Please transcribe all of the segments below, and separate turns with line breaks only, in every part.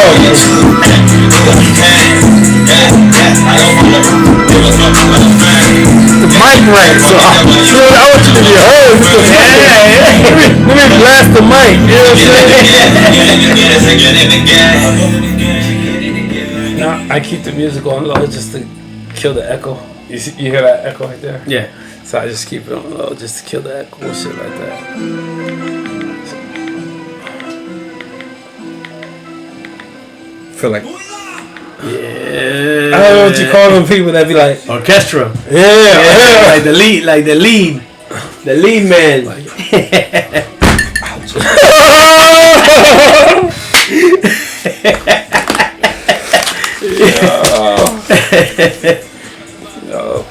The mic right, so I want you to be heard. Let me blast the mic. You know what I'm saying? Now I keep the music on low just to kill the echo. You hear that echo right there?
Yeah.
So I just keep it on low just to kill the echo and shit like that. Feel like,
yeah.
I don't know what you call them people that be like
orchestra.
Yeah.
Like the lead man. Like,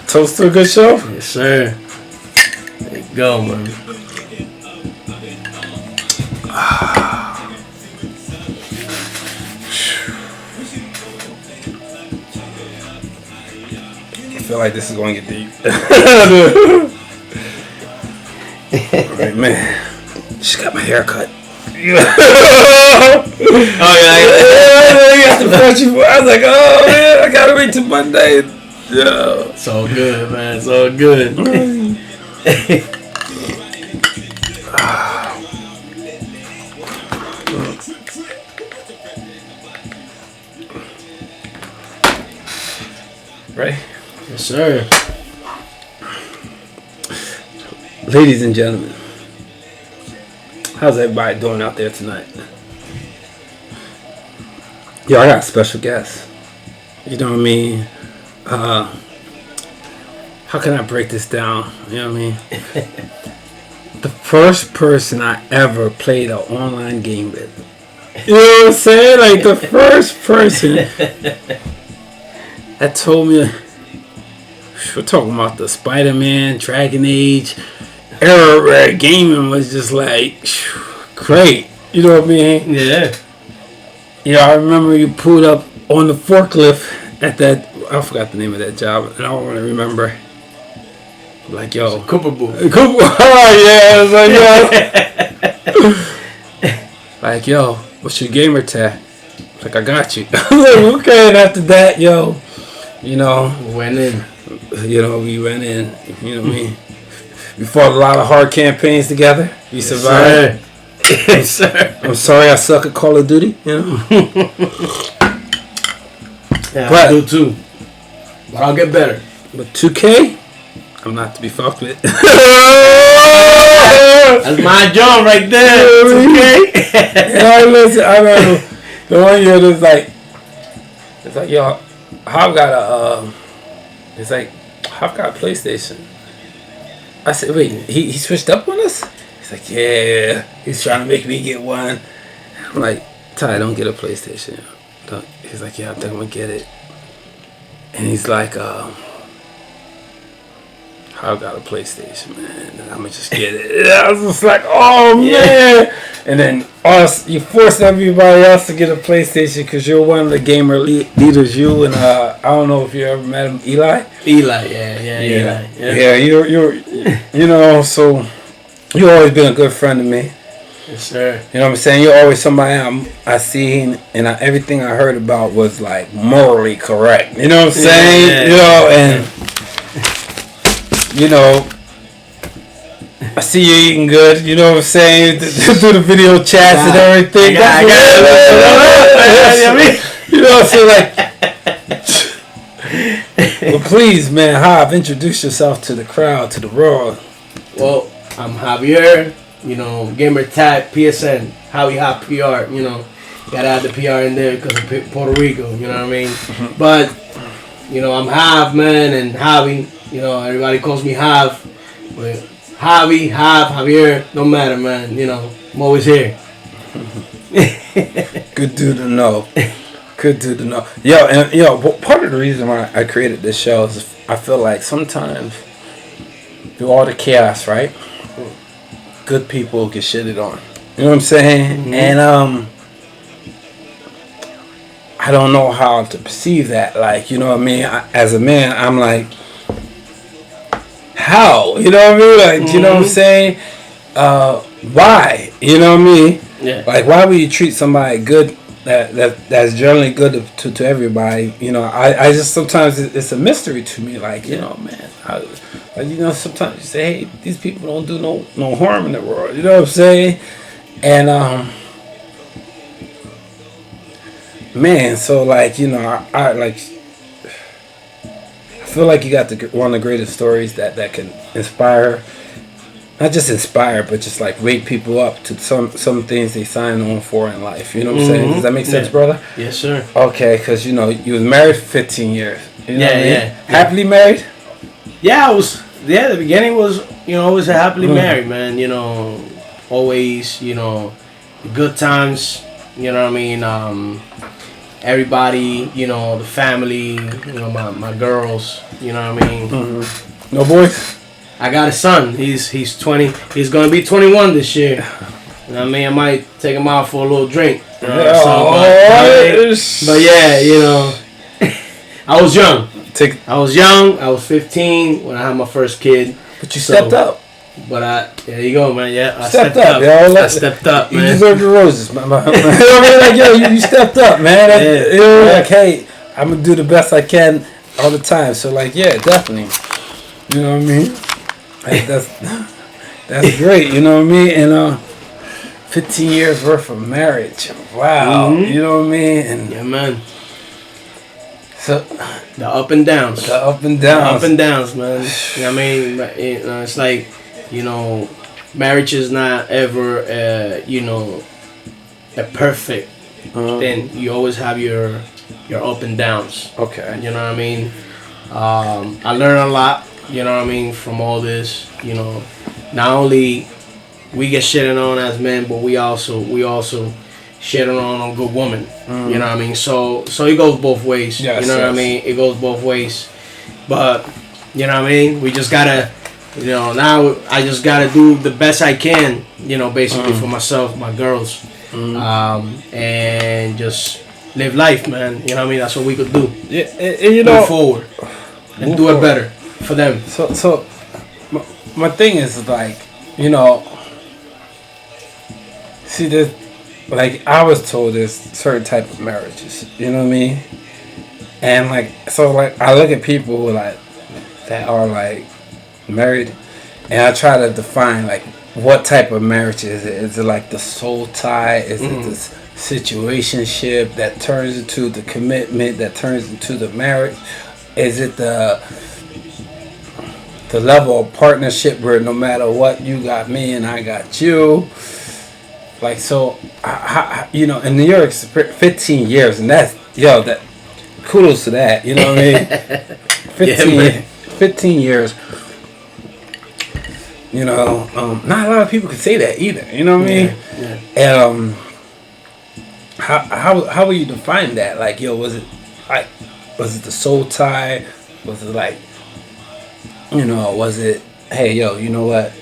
toast to a good show?
Yes, sir. There you go, man.
I feel like this is going to get deep. Right, man. Just got my hair cut.
Oh, yeah.
I was like, oh, man, I got to wait till Monday. Yeah.
It's all good, man. It's all good.
Right?
Yes, sir.
Ladies and gentlemen, how's everybody doing out there tonight? Yo, I got a special guest. You know what I mean? How can I break this down? You know what I mean? The first person I ever played an online game with. You know what I'm saying? Like the first person that told me, we're talking about the Spider-Man, Dragon Age era where gaming was just like great. You know what I mean?
Yeah.
You know, I remember you pulled up on the forklift at that, I forgot the name of that job, and I don't want to remember. Like, yo.
Cooper Boo.
Cooper, oh, yeah. Like, yo. Like, yo, what's your gamer tag? Like, I got you. I was like, okay, and after that, yo, you know.
Went in.
You know, we went in, you know what I mean? We fought a lot of hard campaigns together. We survived.
Yes, sir.
I'm sorry I suck at Call of Duty, you know?
Yeah,
but,
I do too. But I'll get better.
But 2K, I'm not to be fucked with.
That's my job right there. 2K.
Yeah, listen, I remember the one year it's like, yo, I've got a, it's like, I've got a PlayStation. I said, wait, he switched up on us? He's like, yeah, he's trying to make me get one. I'm like, Ty, don't get a PlayStation. Don't. He's like, yeah, I think I'm going to get it. And he's like, I've got a PlayStation, man, and I'm going to just get it. And I was just like, oh, man. And then you forced everybody else to get a PlayStation because you're one of the gamer leaders. You and, I don't know if you ever met him, Eli?
Eli, yeah. Eli.
Yeah, you're you know, so you've always been a good friend to me.
Yes, sir.
You know what I'm saying? You're always somebody I seen, and everything I heard about was like morally correct. You know what I'm saying?
Yeah.
You know, and you know, I see you eating good. You know what I'm saying? Do the video chats and everything. You know what I'm saying? Like, well, please, man, Hob, introduce yourself to the crowd, to the world.
Well, I'm Javier. You know, gamer tag, PSN, Howie Hop PR, you know. Gotta add the PR in there because of Puerto Rico, you know what I mean? Mm-hmm. But, you know, I'm Hav, man, and Javi. You know, everybody calls me Hav. But Javi, Hav, Javier, don't matter, man. You know, I'm always here.
Good dude to know. Good dude to know. Yo, part of the reason why I created this show is I feel like sometimes through all the chaos, right? Good people get shitted on. You know what I'm saying? Mm-hmm. And I don't know how to perceive that. Like, you know what I mean? As a man, I'm like, how? You know what I mean? Like, you know what I'm saying? Why? You know what I mean?
Yeah.
Like, why would you treat somebody good that's generally good to everybody. You know, I just sometimes it's a mystery to me. Like, you know, man, you know, sometimes you say, hey, these people don't do no harm in the world. You know what I'm saying? And man, so like, you know, I like. I feel like you got one of the greatest stories that can inspire, not just inspire, but just like wake people up to some things they sign on for in life. You know what I'm saying? Does that make sense, brother?
Yes, sir.
Okay, because you know you was married for 15 years. You know what I mean?
Yeah.
Happily married?
Yeah, I was. Yeah, the beginning was, you know, always a happily married, man. You know, always, you know, good times. You know what I mean? Everybody, you know, the family, you know, my girls, you know what I mean?
No boys?
I got a son. He's 20. He's gonna be 21 this year. You know what I mean? I might take him out for a little drink. You know, but yeah, you know, I was young. I was 15 when I had my first kid.
But you stepped up.
But there you go, man. Yeah, I
stepped up. Yo,
I stepped up, man.
You deserve your roses, man. You know what I mean? Like, yo, you stepped up, man. You know, like, hey, I'm gonna do the best I can all the time. So, like, yeah, definitely. You know what I mean? Like, that's great. You know what I mean? And 15 years worth of marriage. Wow. You know what I mean? And
yeah, man.
So
the up and downs.
The up and downs.
The up and downs, man. You know what I mean? It's like, you know, marriage is not ever, you know, a perfect thing. You always have your up and downs.
Okay.
You know what I mean? I learned a lot, you know what I mean, from all this. You know, not only we get shitted on as men, but we also shitting on a good woman. You know what I mean? So it goes both ways.
Yes,
you know what I mean? It goes both ways. But, you know what I mean? We just gotta, you know, now I just gotta do the best I can, you know, basically for myself, my girls, and just live life, man. You know what I mean? That's what we could do.
Yeah, and you know,
move forward and do it better for them.
So my thing is like, you know, see this, like I was told there's certain type of marriages, you know what I mean? And like, so like I look at people who like that are like married, and I try to define like what type of marriage is it? Is it like the soul tie? Is it this situationship that turns into the commitment that turns into the marriage? Is it the level of partnership where no matter what, you got me and I got you? Like, so, you know, in New York, 15 years, and that's, yo, that, kudos to that, you know what I mean? 15 years, you know, not a lot of people can say that either, you know what I mean?
Yeah.
And, how will you define that? Like, yo, was it the soul tie? Was it like, you know, was it, hey, yo, you know what?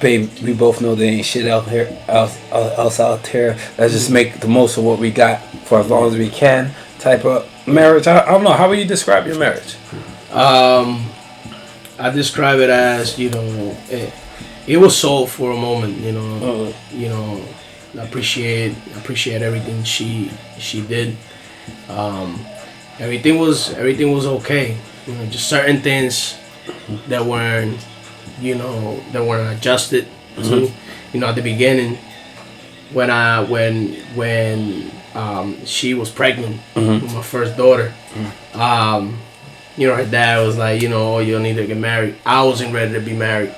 Babe, we both know there ain't shit else out there. Let's just make the most of what we got for as long as we can. Type of marriage. I don't know. How would you describe your marriage?
I describe it as, you know, it was soul for a moment. You know, you know, I appreciate everything she did. Everything was okay. You know, just certain things that weren't adjusted to. You know, at the beginning, when she was pregnant with my first daughter, you know, her dad was like, you know, oh, you'll need to get married. I wasn't ready to be married.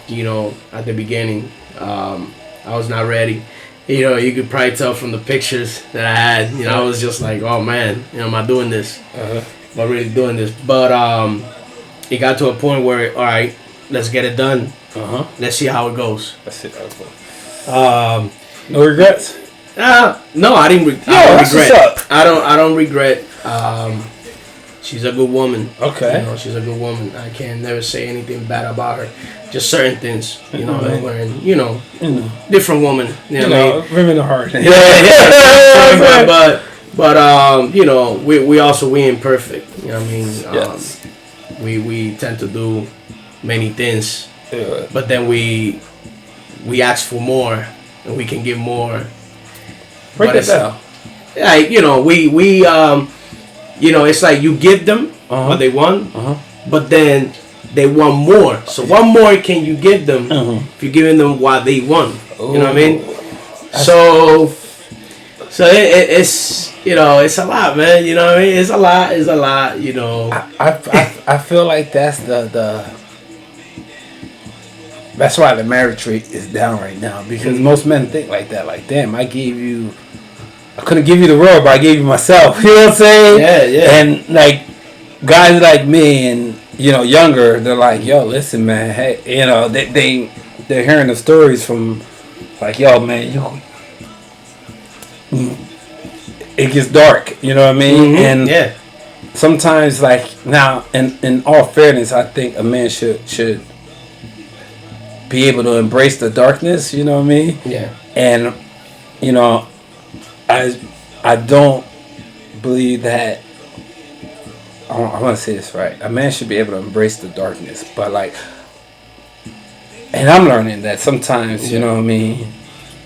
You know, at the beginning, I was not ready. You know, you could probably tell from the pictures that I had. You know, I was just like, oh man, you know, am I doing this? Am I really doing this? But it got to a point where, all right, let's get it done. Let's see how it goes.
No regrets?
No, I didn't regret. I don't regret. She's a good woman.
Okay.
You know, she's a good woman. I can never say anything bad about her. Just certain things, you know, when, you know, different woman. You know,
women are hard.
Yeah. But you know, we imperfect. You know what I mean?
Yes.
We tend to do many things,
Yeah.
but then we ask for more, and we can give more.
Break it down.
like it's like you give them what they want, but then they want more. So what more can you give them if you're giving them what they want? You know what I mean? So it's it's a lot, man. You know what I mean? It's a lot.
I feel like that's the that's why the marriage rate is down right now, because most men think like that. Like, damn, I couldn't give you the world, but I gave you myself. You know what I'm saying?
Yeah.
And like guys like me and younger, they're like, yo, listen, man. Hey, they're hearing the stories from like, yo, man, it gets dark. You know what I mean? And sometimes, like, now, in all fairness, I think a man should be able to embrace the darkness. You know what I mean?
Yeah.
And I don't believe that. I want to say this right. A man should be able to embrace the darkness, but like, and I'm learning that sometimes, you know what I mean,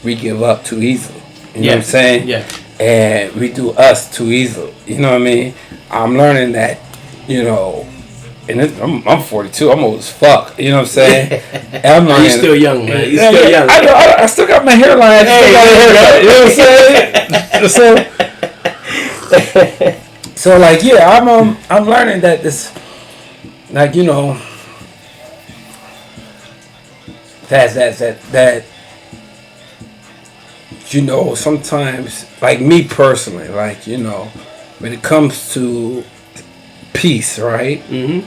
we give up too easily. You know what I'm saying?
Yeah.
And we do us too easily. You know what I mean? I'm learning that, and I'm 42. I'm old as fuck. You know what I'm saying? And I'm learning.
You're still young, man. You're still young.
I still got my hairline. You know what I'm saying? So like, yeah, I'm learning that this, like, that sometimes, like me personally, like, when it comes to peace, right? If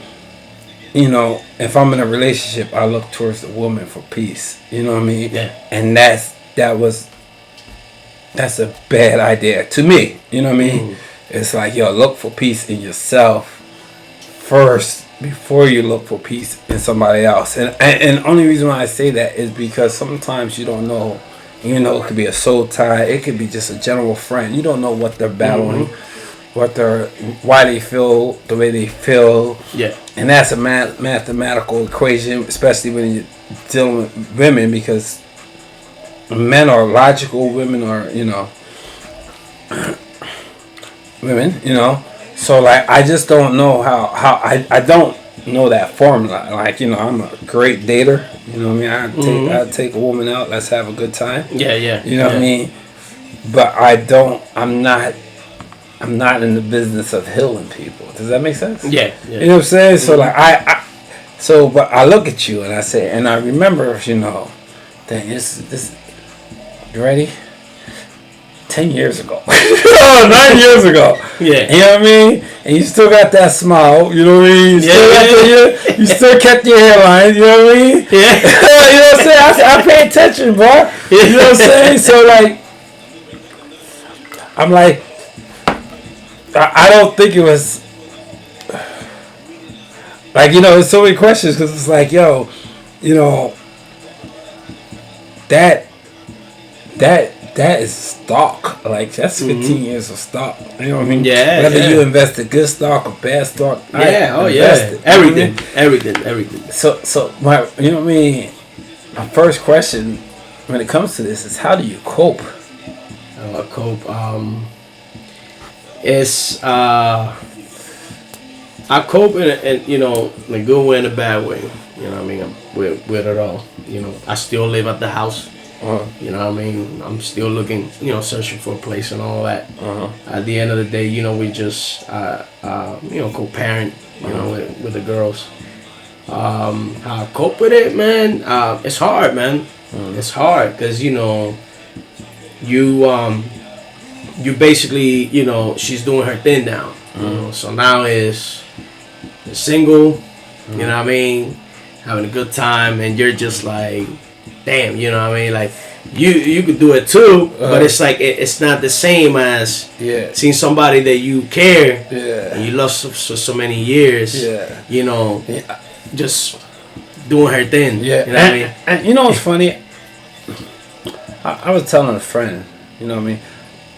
I'm in a relationship, I look towards the woman for peace. You know what I mean?
Yeah.
And that's a bad idea to me. You know what I mean? It's like, yo, look for peace in yourself first before you look for peace in somebody else. And the only reason why I say that is because sometimes you don't know. It could be a soul tie. It could be just a general friend. You don't know what they're battling, why they feel the way they feel.
Yeah.
And that's a mathematical equation, especially when you're dealing with women, because men are logical, women are, women, So like, I just don't know how I don't know that formula. Like, I'm a great dater. You know what I mean? I'd take a woman out. Let's have a good time.
Yeah.
You know what I mean? But I'm not in the business of healing people. Does that make sense?
Yeah.
You know what I'm saying? So like, but I look at you and I say, and I remember, dang, this, you ready? 10 years ago. 9 years ago.
Yeah.
You know what I mean? And you still got that smile. You know what I mean? You still kept your hairline. You know what I mean?
Yeah.
You know what I'm saying? I pay attention, bro. You know what I'm saying? So like, I'm like, I don't think it was like, there's so many questions, because it's like, yo, that is stock. Like, that's 15 years of stock. You know what I mean?
Yeah.
Whether you invested good stock or bad stock.
Everything.
So my, you know what I mean? My first question when it comes to this is, how do you cope?
I cope in a good way and a bad way. You know what I mean? I'm with it all. I still live at the house. You know what I mean? I'm still looking, searching for a place and all that. At the end of the day, we just, co-parent, with the girls. How I cope with it, man? It's hard, man. It's hard because, you basically, she's doing her thing now. So now is single, you know what I mean? Having a good time, and you're just like, damn, you know what I mean? Like, you could do it too, but it's like it's not the same as seeing somebody that you care and you love so many years. Just doing her thing. You know what I mean?
And what's funny? I was telling a friend, you know what I mean,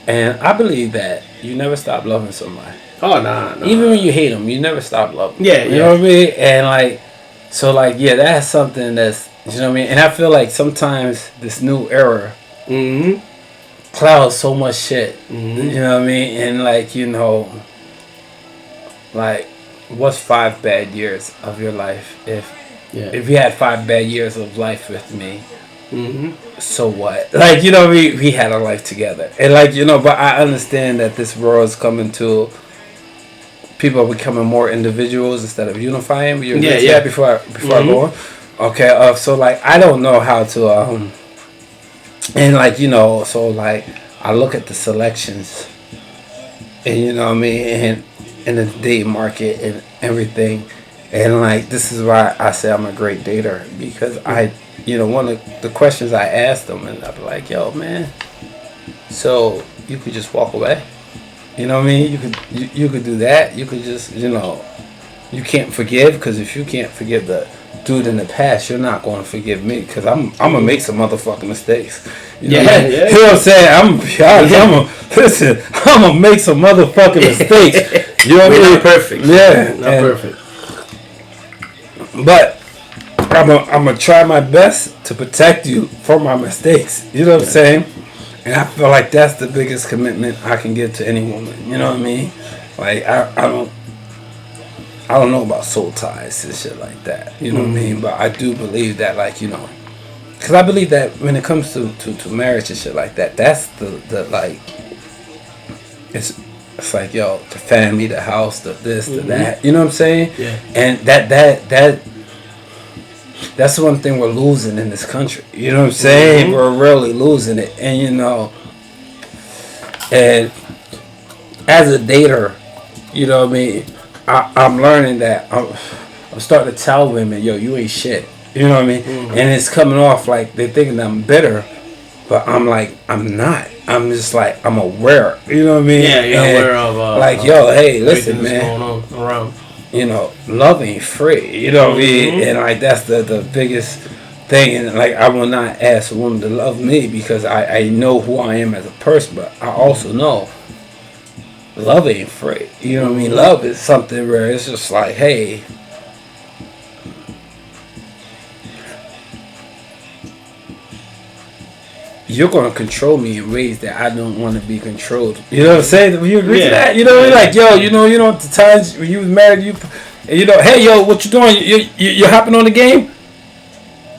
and I believe that you never stop loving somebody.
Oh nah.
Even when you hate them, you never stop loving.
Yeah,
you know what I mean? And like, so like, that's something that's, you know what I mean? And I feel like sometimes this new era, clouds so much shit. You know what I mean? And like, you know, like, what's 5 bad years of your life? If you had 5 bad years of life with me, so what? Like, you know, we had a life together, and like, you know, but I understand that this world is coming to. People are becoming more individuals instead of unifying. Before I go on. Okay. So like, I don't know how to and like, you know, so like, I look at the selections, and you know what I mean, and in the date market and everything, and like, this is why I say I'm a great dater, because I, you know, one of the questions I asked them, and I'd be like, yo man, so you could just walk away. You know what I mean? You could do that. You could just, you know, you can't forgive, because if you can't forgive the dude in the past, you're not going to forgive me, because I'm gonna make some motherfucking mistakes. You know, you know what I'm saying? Listen, I'm gonna make some motherfucking mistakes. You know what I mean?
Not perfect.
Yeah,
not perfect.
But I'm gonna try my best to protect you from my mistakes. You know what I'm saying? And I feel like that's the biggest commitment I can give to any woman. You know what I mean? Like, I don't know about soul ties and shit like that. You know what I mean? But I do believe that, like, you know, because I believe that when it comes to marriage and shit like that, that's the like, it's like, yo, the family, the house, the this, the that. You know what I'm saying?
Yeah.
And that's one thing we're losing in this country. You know what I'm saying? We're really losing it. And, you know, and as a dater, you know what I mean, I'm learning that I'm starting to tell women, yo, you ain't shit. You know what I mean? And it's coming off like they're thinking that I'm bitter, but I'm like, I'm not. I'm just like, I'm aware. You know what I mean?
Yeah, you're aware of
like, yo, hey, listen,
man.
Going
on around.
You know, love ain't free. You know what I mean? And like, that's the biggest thing. And like, I will not ask a woman to love me, because I know who I am as a person, but I also know love ain't free. You know what I mean? Love is something where it's just like, hey, you're going to control me in ways that I don't want to be controlled. You know what I'm saying? Do you agree to that? You know what I mean? Like, yo, you know, the times when you was married, you know, hey, yo, what you doing? You hopping on the game?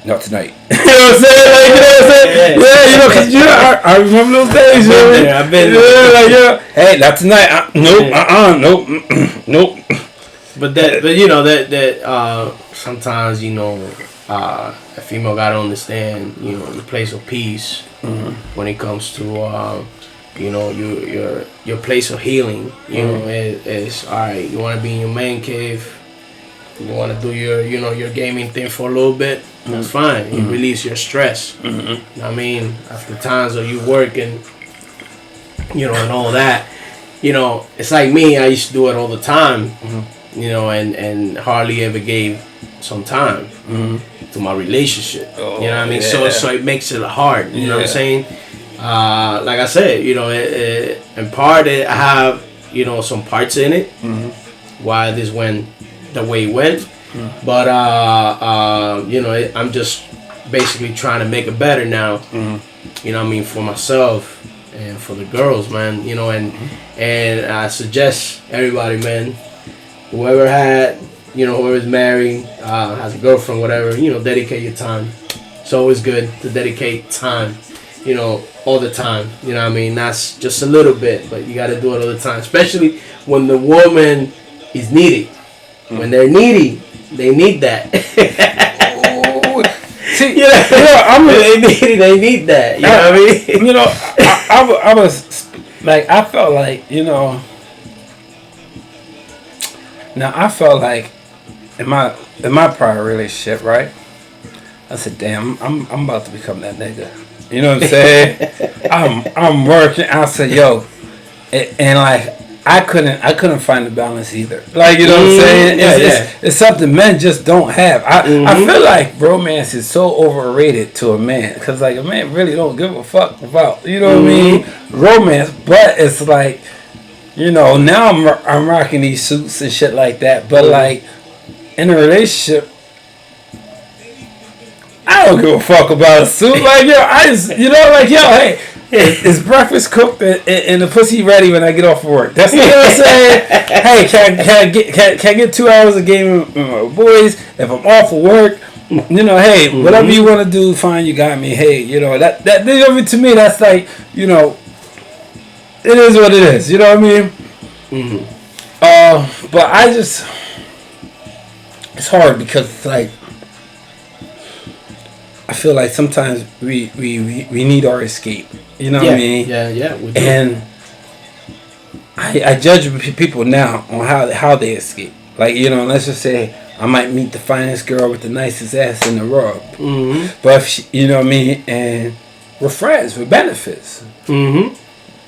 Not tonight. You know what I'm saying? Like, you know what I'm saying? Yeah, you know, because, you know, I remember those days. You know what I mean?
I've been there.
Yeah, like, yeah. Hey, not tonight. Nope.
But you know, that sometimes, you know, a female gotta understand, you know, the place of peace when it comes to you know, your place of healing. You know, is all right. You want to be in your man cave. You want to do your gaming thing for a little bit. That's fine. You release your stress. I mean, after times of you working, you know, and all that, you know, it's like me. I used to do it all the time. You know, and hardly ever gave some time to my relationship. You know what I mean? So it makes it hard. You know what I'm saying? Like I said, you know, in part I have, you know, some parts in it why this went the way it went, but you know, I'm just basically trying to make it better now. You know what I mean, for myself and for the girls, man. You know, and I suggest everybody, man, whoever's married, has a girlfriend, whatever, you know, dedicate your time. It's always good to dedicate time, you know, all the time. You know what I mean? That's just a little bit, but you got to do it all the time, especially when the woman is needy. When they're needy, they need that.
See,
they need that. You know what I mean?
You know, I was like, I felt like, you know. Now I felt like in my prior relationship, right? I said, "Damn, I'm about to become that nigga." You know what I'm saying? I'm working. I said, "Yo," and like I couldn't find the balance either. Like, you know what I'm saying? It's something men just don't have. I feel like romance is so overrated to a man, because like a man really don't give a fuck about, you know what I mean, romance. But it's like, you know, now I'm rocking these suits and shit like that. But like in a relationship, I don't give a fuck about a suit. Like, yo, I just, you know, like, yo, hey, is breakfast cooked and the pussy ready when I get off of work? That's, you know what I'm saying? Hey, can I get 2 hours of gaming with my boys? If I'm off of work, you know, hey, whatever you want to do, fine, you got me. Hey, you know, that to me, that's like, you know, it is what it is. You know what I mean? But I just, it's hard because it's like, I feel like sometimes we need our escape. You know what I mean?
Yeah. We do.
And I judge people now on how they escape. Like, you know, let's just say I might meet the finest girl with the nicest ass in the world. But if she, you know what I mean, and we're friends with benefits.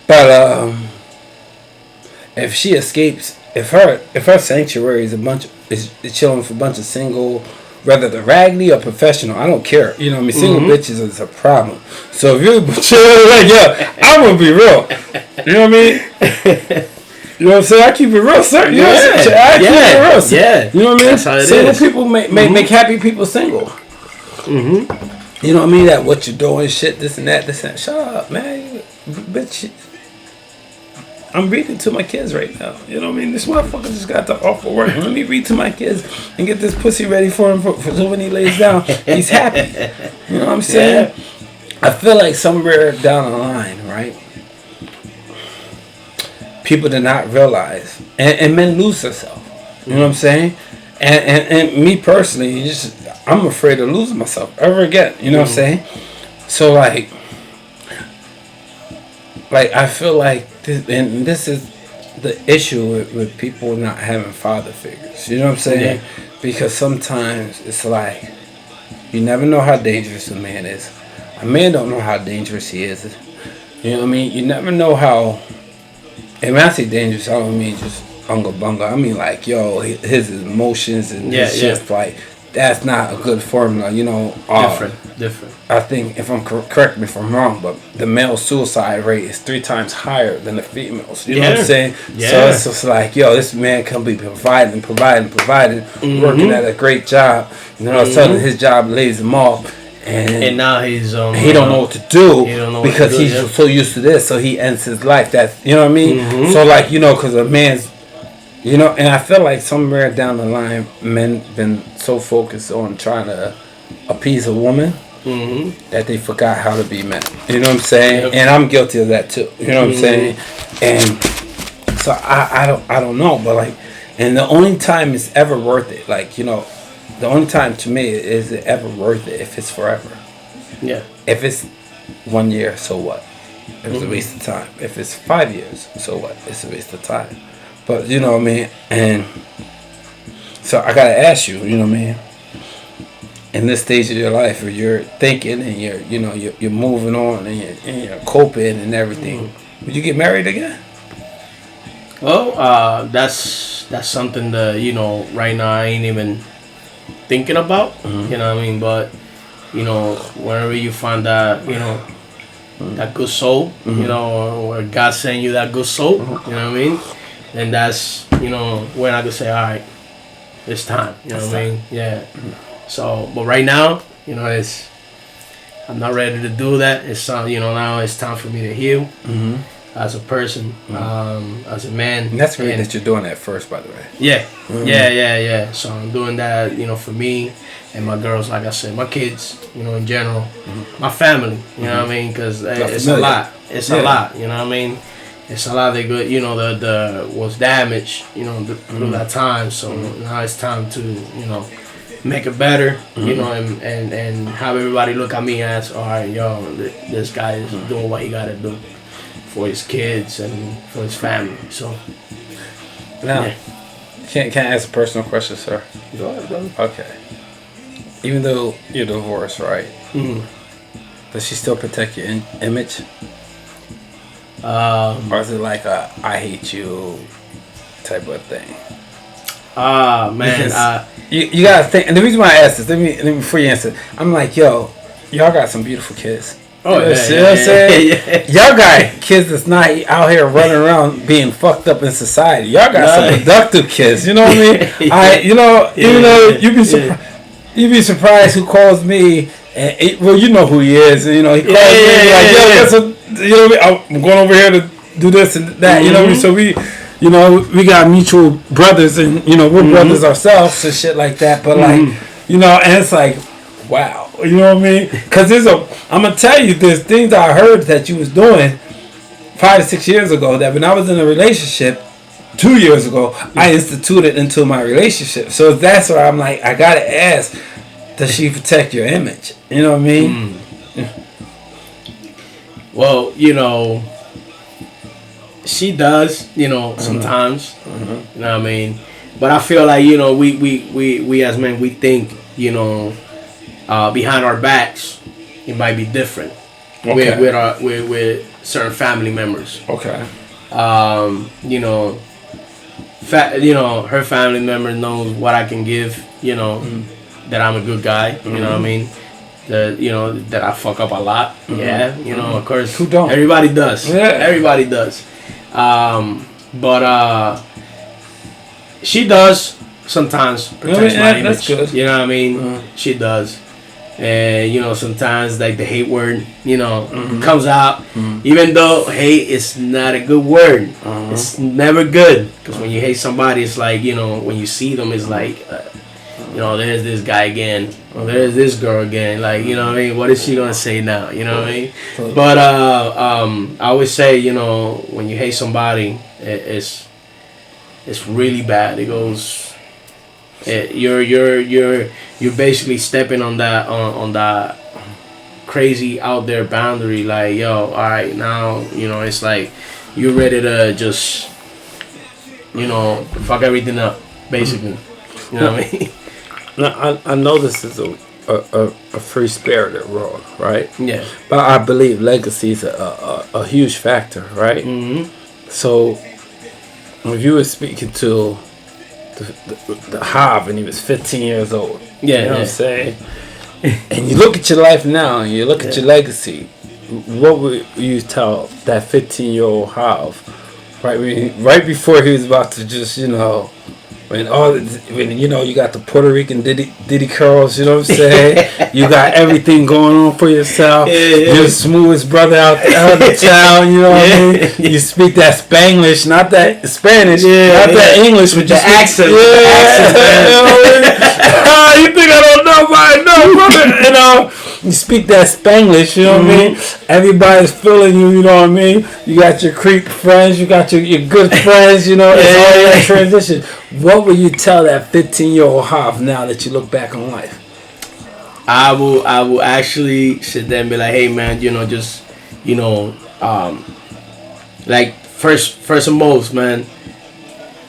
But if she escapes, if her sanctuary is is chilling with a bunch of single, whether they're raggedy or professional, I don't care. You know what I mean? Single bitches is a problem. So if you're chilling like, yo, I'm gonna be real. You know what I mean? You know what I'm saying? I keep it real, sir. You know what I'm saying? I keep it real, sir.
Yeah.
You know what I mean?
That's how it
single
is.
people make happy people single. You know what I mean? That what you're doing, shit, this and that. Shut up, man. Bitch. I'm reading to my kids right now. You know what I mean? This motherfucker just got off of work. Let me read to my kids and get this pussy ready for him for so when he lays down, he's happy. You know what I'm saying? I feel like somewhere down the line, right? People do not realize, and men lose themselves. You know what I'm saying? And me personally, I'm afraid of losing myself ever again. You know what I'm saying? So like I feel like this is the issue with people not having father figures. You know what I'm saying? Because sometimes it's like you never know how dangerous a man is. A man don't know how dangerous he is. You know what I mean? You never know how. And when I say dangerous, I don't mean just unga bunga. I mean like, yo, his emotions and his shit, like, that's not a good formula, you know. Different. I think, if I'm correct me if I'm wrong, but the male suicide rate is 3 times higher than the females. You know what I'm saying? Yeah. So it's just like, yo, this man can be providing, working at a great job. You know, suddenly his job lays him off. And now he's he don't know what to do because he's so used to this, so he ends his life. That's, you know what I mean? So like, you know, because a man's, you know, and I feel like somewhere down the line, men been so focused on trying to appease a woman that they forgot how to be men. You know what I'm saying? And I'm guilty of that too. You know what I'm saying? And so I don't know, but like, and the only time it's ever worth it, like, you know, the only time to me is it ever worth it if it's forever. Yeah. If it's 1 year, so what? It's a waste of time. If it's 5 years, so what? It's a waste of time. But you know what I mean? And so I gotta ask you, you know what I mean? In this stage of your life where you're thinking and you're moving on and you're coping and everything, would you get married again?
Well, that's something that, you know, right now I ain't even thinking about. You know what I mean? But, you know, whenever you find that, you know, that good soul, you know, or God send you that good soul, you know what I mean? And that's, you know, when I could say, all right, it's time. You know what I mean? Yeah. So, but right now, you know, I'm not ready to do that. It's you know, now it's time for me to heal as a person, as a man.
And that's great that you're doing that first, by the way.
Yeah. Yeah. So I'm doing that, you know, for me and my girls, like I said, my kids, you know, in general, my family. You know what I mean? Because it's a lot. It's a lot. You know what I mean? It's a lot of good, you know, the was damaged, you know, through that time. So now it's time to, you know, make it better, you know, and have everybody look at me as, all right, yo, this guy is doing what he got to do for his kids and for his family. So
now, can I ask a personal question, sir?
Go ahead, brother.
Okay. Even though you're divorced, right? Does she still protect your image? Or is it like a I hate you type of thing?
Man,
you gotta think. And the reason why I asked this, let me before you answer, I'm like, yo, y'all got some beautiful kids. Oh, you know what I'm saying? Y'all got kids that's not out here running around being fucked up in society. Y'all got some productive kids. You know what I mean? You'd be surprised who calls me. And well, you know who he is. And, you know, he calls me like, yo, you know what I mean? I'm going over here to do this and that. You know what I mean? So we got mutual brothers, and we're brothers ourselves and shit like that. But like, and it's like, wow, you know what I mean? Because I'm gonna tell you, there's things I heard that you was doing 5 to 6 years ago that when I was in a relationship 2 years ago, I instituted into my relationship. So that's where I'm like, I gotta ask, does she protect your image? You know what I mean?
Well, she does, sometimes. You know what I mean? But I feel like, we as men, we think, behind our backs, it might be different. Okay. With certain family members.
Okay.
Her family member knows what I can give, that I'm a good guy, you know what I mean? That I fuck up a lot. Yeah, of course.
Who don't?
Everybody does.
Yeah.
Everybody does. But she does sometimes protect my image.
That's good.
You know what I mean? She does. And sometimes like the hate word comes out, even though hate is not a good word. It's never good, because when you hate somebody, it's like when you see them, it's like there's this guy again, or there's this girl again, like what I mean, what is she gonna say now, what I mean? But I always say, when you hate somebody, it's really bad. It goes, you're basically stepping on that crazy out there boundary, like, yo, all right, now it's like you're ready to just fuck everything up, basically. You know what I mean?
Now, I know this is a free spirited world, right?
Yeah.
But I believe legacy is a huge factor, right? So if you were speaking to the Hav and he was 15 years old, you know what I'm saying? And you look at your life now and you look at your legacy, what would you tell that 15-year-old Hav, right before he was about to just, when you got the Puerto Rican Diddy curls, you know what I'm saying? You got everything going on for yourself. You're the smoothest brother out the town, you know what I mean? You speak that Spanglish, not that Spanish, not that English, with
the accent.
You think I don't know? I know, brother. You speak that Spanglish, you know what I mean? Everybody's feeling you, you know what I mean? You got your creep friends, you got your good friends, it's all that transition. What would you tell that 15-year-old Hav now that you look back on life?
I will actually sit there and be like, hey man, just like first and most, man,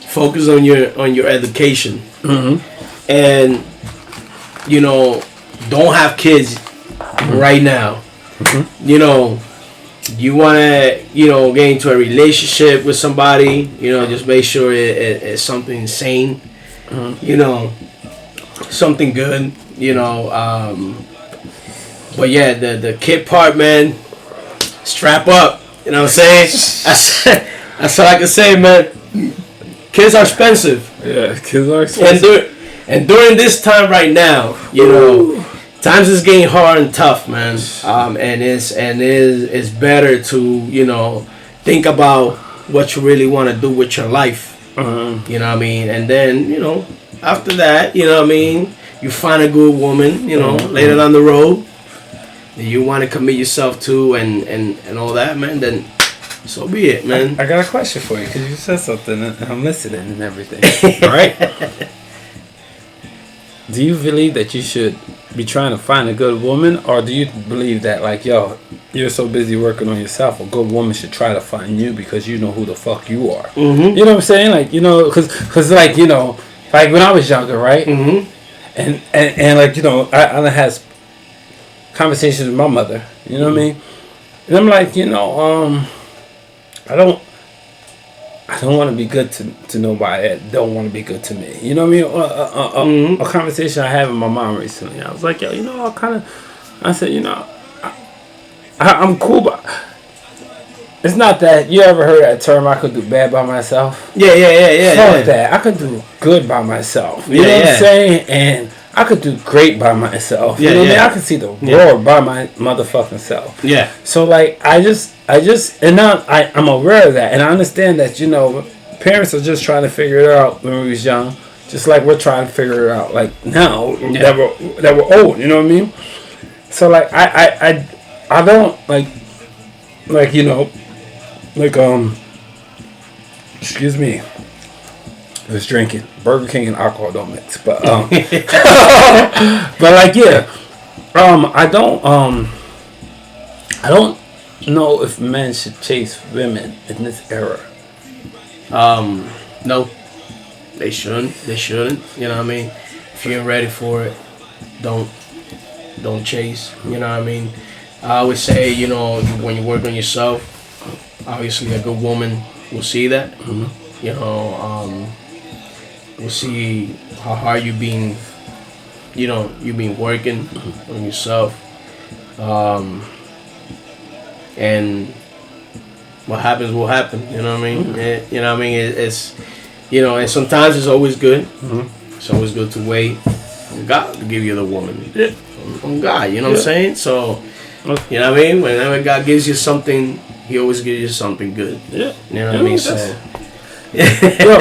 focus on your education. And don't have kids right now. You want to get into a relationship with somebody, just make sure it's something sane, something good, but yeah, the kid part, man, strap up, you know what I'm saying? That's all I can say, man. Kids are expensive.
Yeah, kids are expensive.
And during this time right now, times is getting hard and tough, man. And it's better to think about what you really want to do with your life. You know what I mean? And then after that, you know what I mean, you find a good woman, later down the road that you want to commit yourself to and all that, man. Then so be it, man.
I got a question for you, because you said something and I'm listening and everything. Right? Do you believe that you should be trying to find a good woman, or do you believe that, like, yo, you're so busy working on yourself, a good woman should try to find you because you know who the fuck you are? You know what I'm saying? Like, because like, like when I was younger, right? And like, I had conversations with my mother, you know what I mean? And I'm like, I don't want to be good to nobody that don't want to be good to me. You know what I mean? A conversation I had with my mom recently. I was like, yo, I said, I'm cool, but it's not that. You ever heard that term, I could do bad by myself?
Yeah.
Fuck that. I could do good by myself. You know what I'm saying? And I could do great by myself.
Yeah,
you know what I
yeah.
mean? I could see the world by my motherfucking self.
Yeah.
So like I just and now I'm aware of that, and I understand that, you know, parents are just trying to figure it out when we was young, just like we're trying to figure it out like now that we're old. You know what I mean? So like I don't like you know, like excuse me. I was drinking. Burger King and alcohol don't mix, but but like yeah, I don't know if men should chase women in this era.
No, they shouldn't. They shouldn't. You know what I mean? If you ain't ready for it, don't chase. You know what I mean? I always say, you know, when you work on yourself, obviously a good woman will see that. Mm-hmm. You know, we'll see how hard you've been working on yourself, and what happens will happen. You know what I mean? Mm-hmm. You know what I mean? It's you know, and sometimes it's always good. Mm-hmm. It's always good to wait on God to give you the woman. Yeah. On God, you know what I'm saying? So, you know what I mean? Whenever God gives you something, He always gives you something good. Yeah. You know what I mean? So,
yo,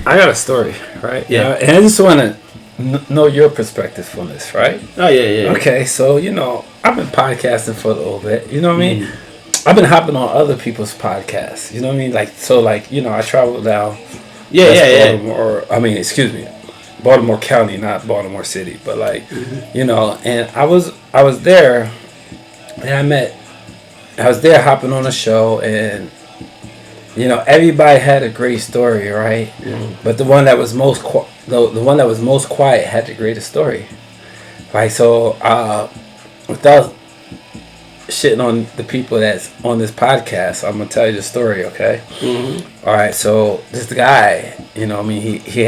I got a story, right?
Yeah.
And I just want to know your perspective from this, right?
Oh, yeah.
Okay, so, you know, I've been podcasting for a little bit, you know what I mean? I've been hopping on other people's podcasts, you know what I mean? Like, so, like, you know, I travel down. Baltimore, I mean, excuse me, Baltimore County, not Baltimore City, but like, you know, and I was there, and I was there hopping on a show, and you know, everybody had a great story, right? Mm-hmm. But the one that was most the one that was most quiet had the greatest story. Like, so without shitting on the people that's on this podcast, I'm gonna tell you the story, okay? Mm-hmm. All right, so this guy, you know, I mean, he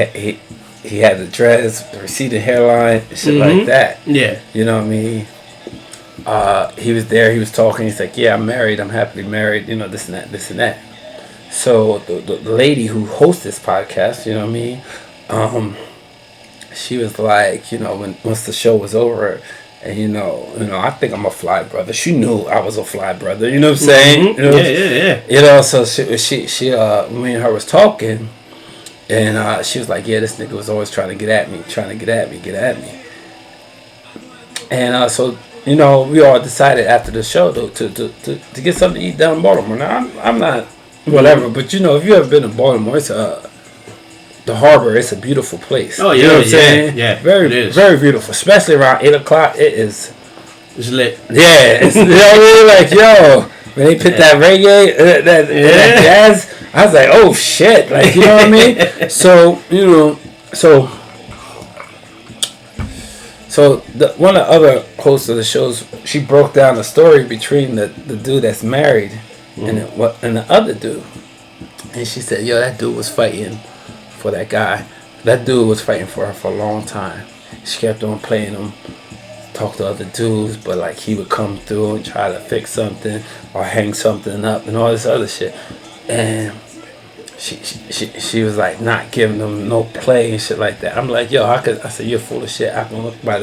had the dreads, the receding hairline, shit like that. Yeah, you know what I mean. He was there. He was talking. He's like, "Yeah, I'm married. I'm happily married. You know, this and that, this and that." So the lady who hosts this podcast, you know what I mean, she was like, you know, once the show was over, and you know, I think I'm a fly brother. She knew I was a fly brother. You know what I'm saying? Mm-hmm. You know, yeah. You know, so she me and her was talking, and she was like, "Yeah, this nigga was always trying to get at me. And so, you know, we all decided after the show though to get something to eat down in Baltimore. Now I'm not whatever, but you know, if you ever been to Baltimore, it's the harbor. It's a beautiful place. Oh yeah, you know what I'm saying? Yeah, very very beautiful, especially around 8 o'clock. It's lit. Yeah, it's, you know what I mean? Like, yo, when they put that reggae, that jazz, I was like, oh shit, like, you know what I mean? So, you know, so one of the other hosts of the shows, she broke down the story between the dude that's married and the other dude, and she said, yo, that dude was fighting for that guy. That dude was fighting for her for a long time. She kept on playing him, talk to other dudes, but like he would come through and try to fix something or hang something up and all this other shit, and she was like not giving them no play and shit like that. I'm like, yo, I said, you're full of shit. I can look by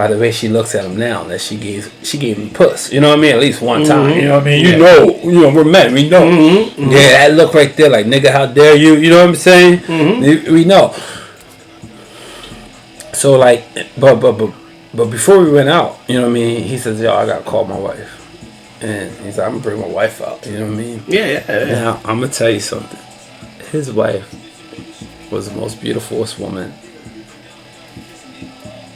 the way she looks at him now that she gave him puss. You know what I mean? At least one time. You know what I mean? You know, we're men. We know. Mm-hmm. Yeah, that look right there, like, nigga, how dare you? You know what I'm saying? Mm-hmm. We know. So like, but before we went out, you know what I mean? He says, yo, I gotta call my wife, and he's like, I'm gonna bring my wife out. You know what I mean? Yeah. Now I'm gonna tell you something. His wife was the most beautifulest woman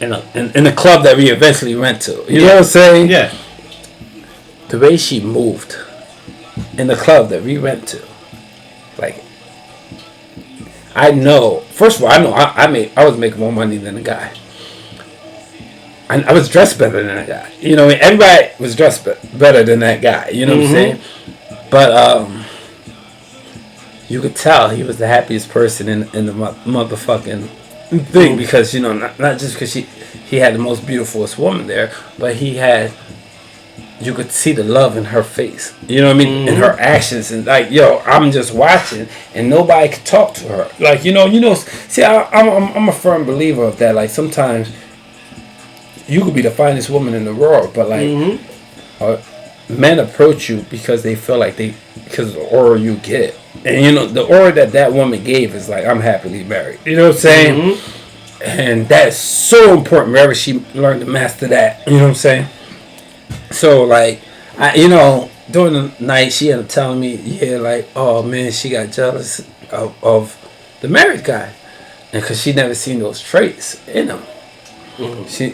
in the club that we eventually went to. You know what I'm saying? Yeah. The way she moved in the club that we went to, like, I know. First of all, I know I was making more money than the guy. I was dressed better than that guy. You know, everybody was dressed better than that guy. You know what I'm saying? But you could tell he was the happiest person in the motherfucking thing, because, you know, not just because he had the most beautifulest woman there, but you could see the love in her face. You know what I mean? In her actions, and like, yo, I'm just watching, and nobody could talk to her. Like, you know. See, I'm a firm believer of that. Like, sometimes you could be the finest woman in the world, but like men approach you because they feel like because of the aura you get, and you know the aura that woman gave is like, I'm happily married. You know what I'm saying? And that's so important. Wherever she learned to master that, you know what I'm saying? So like, during the night she ended up telling me, yeah, like, oh man, she got jealous of the married guy, and because she never seen those traits in him. She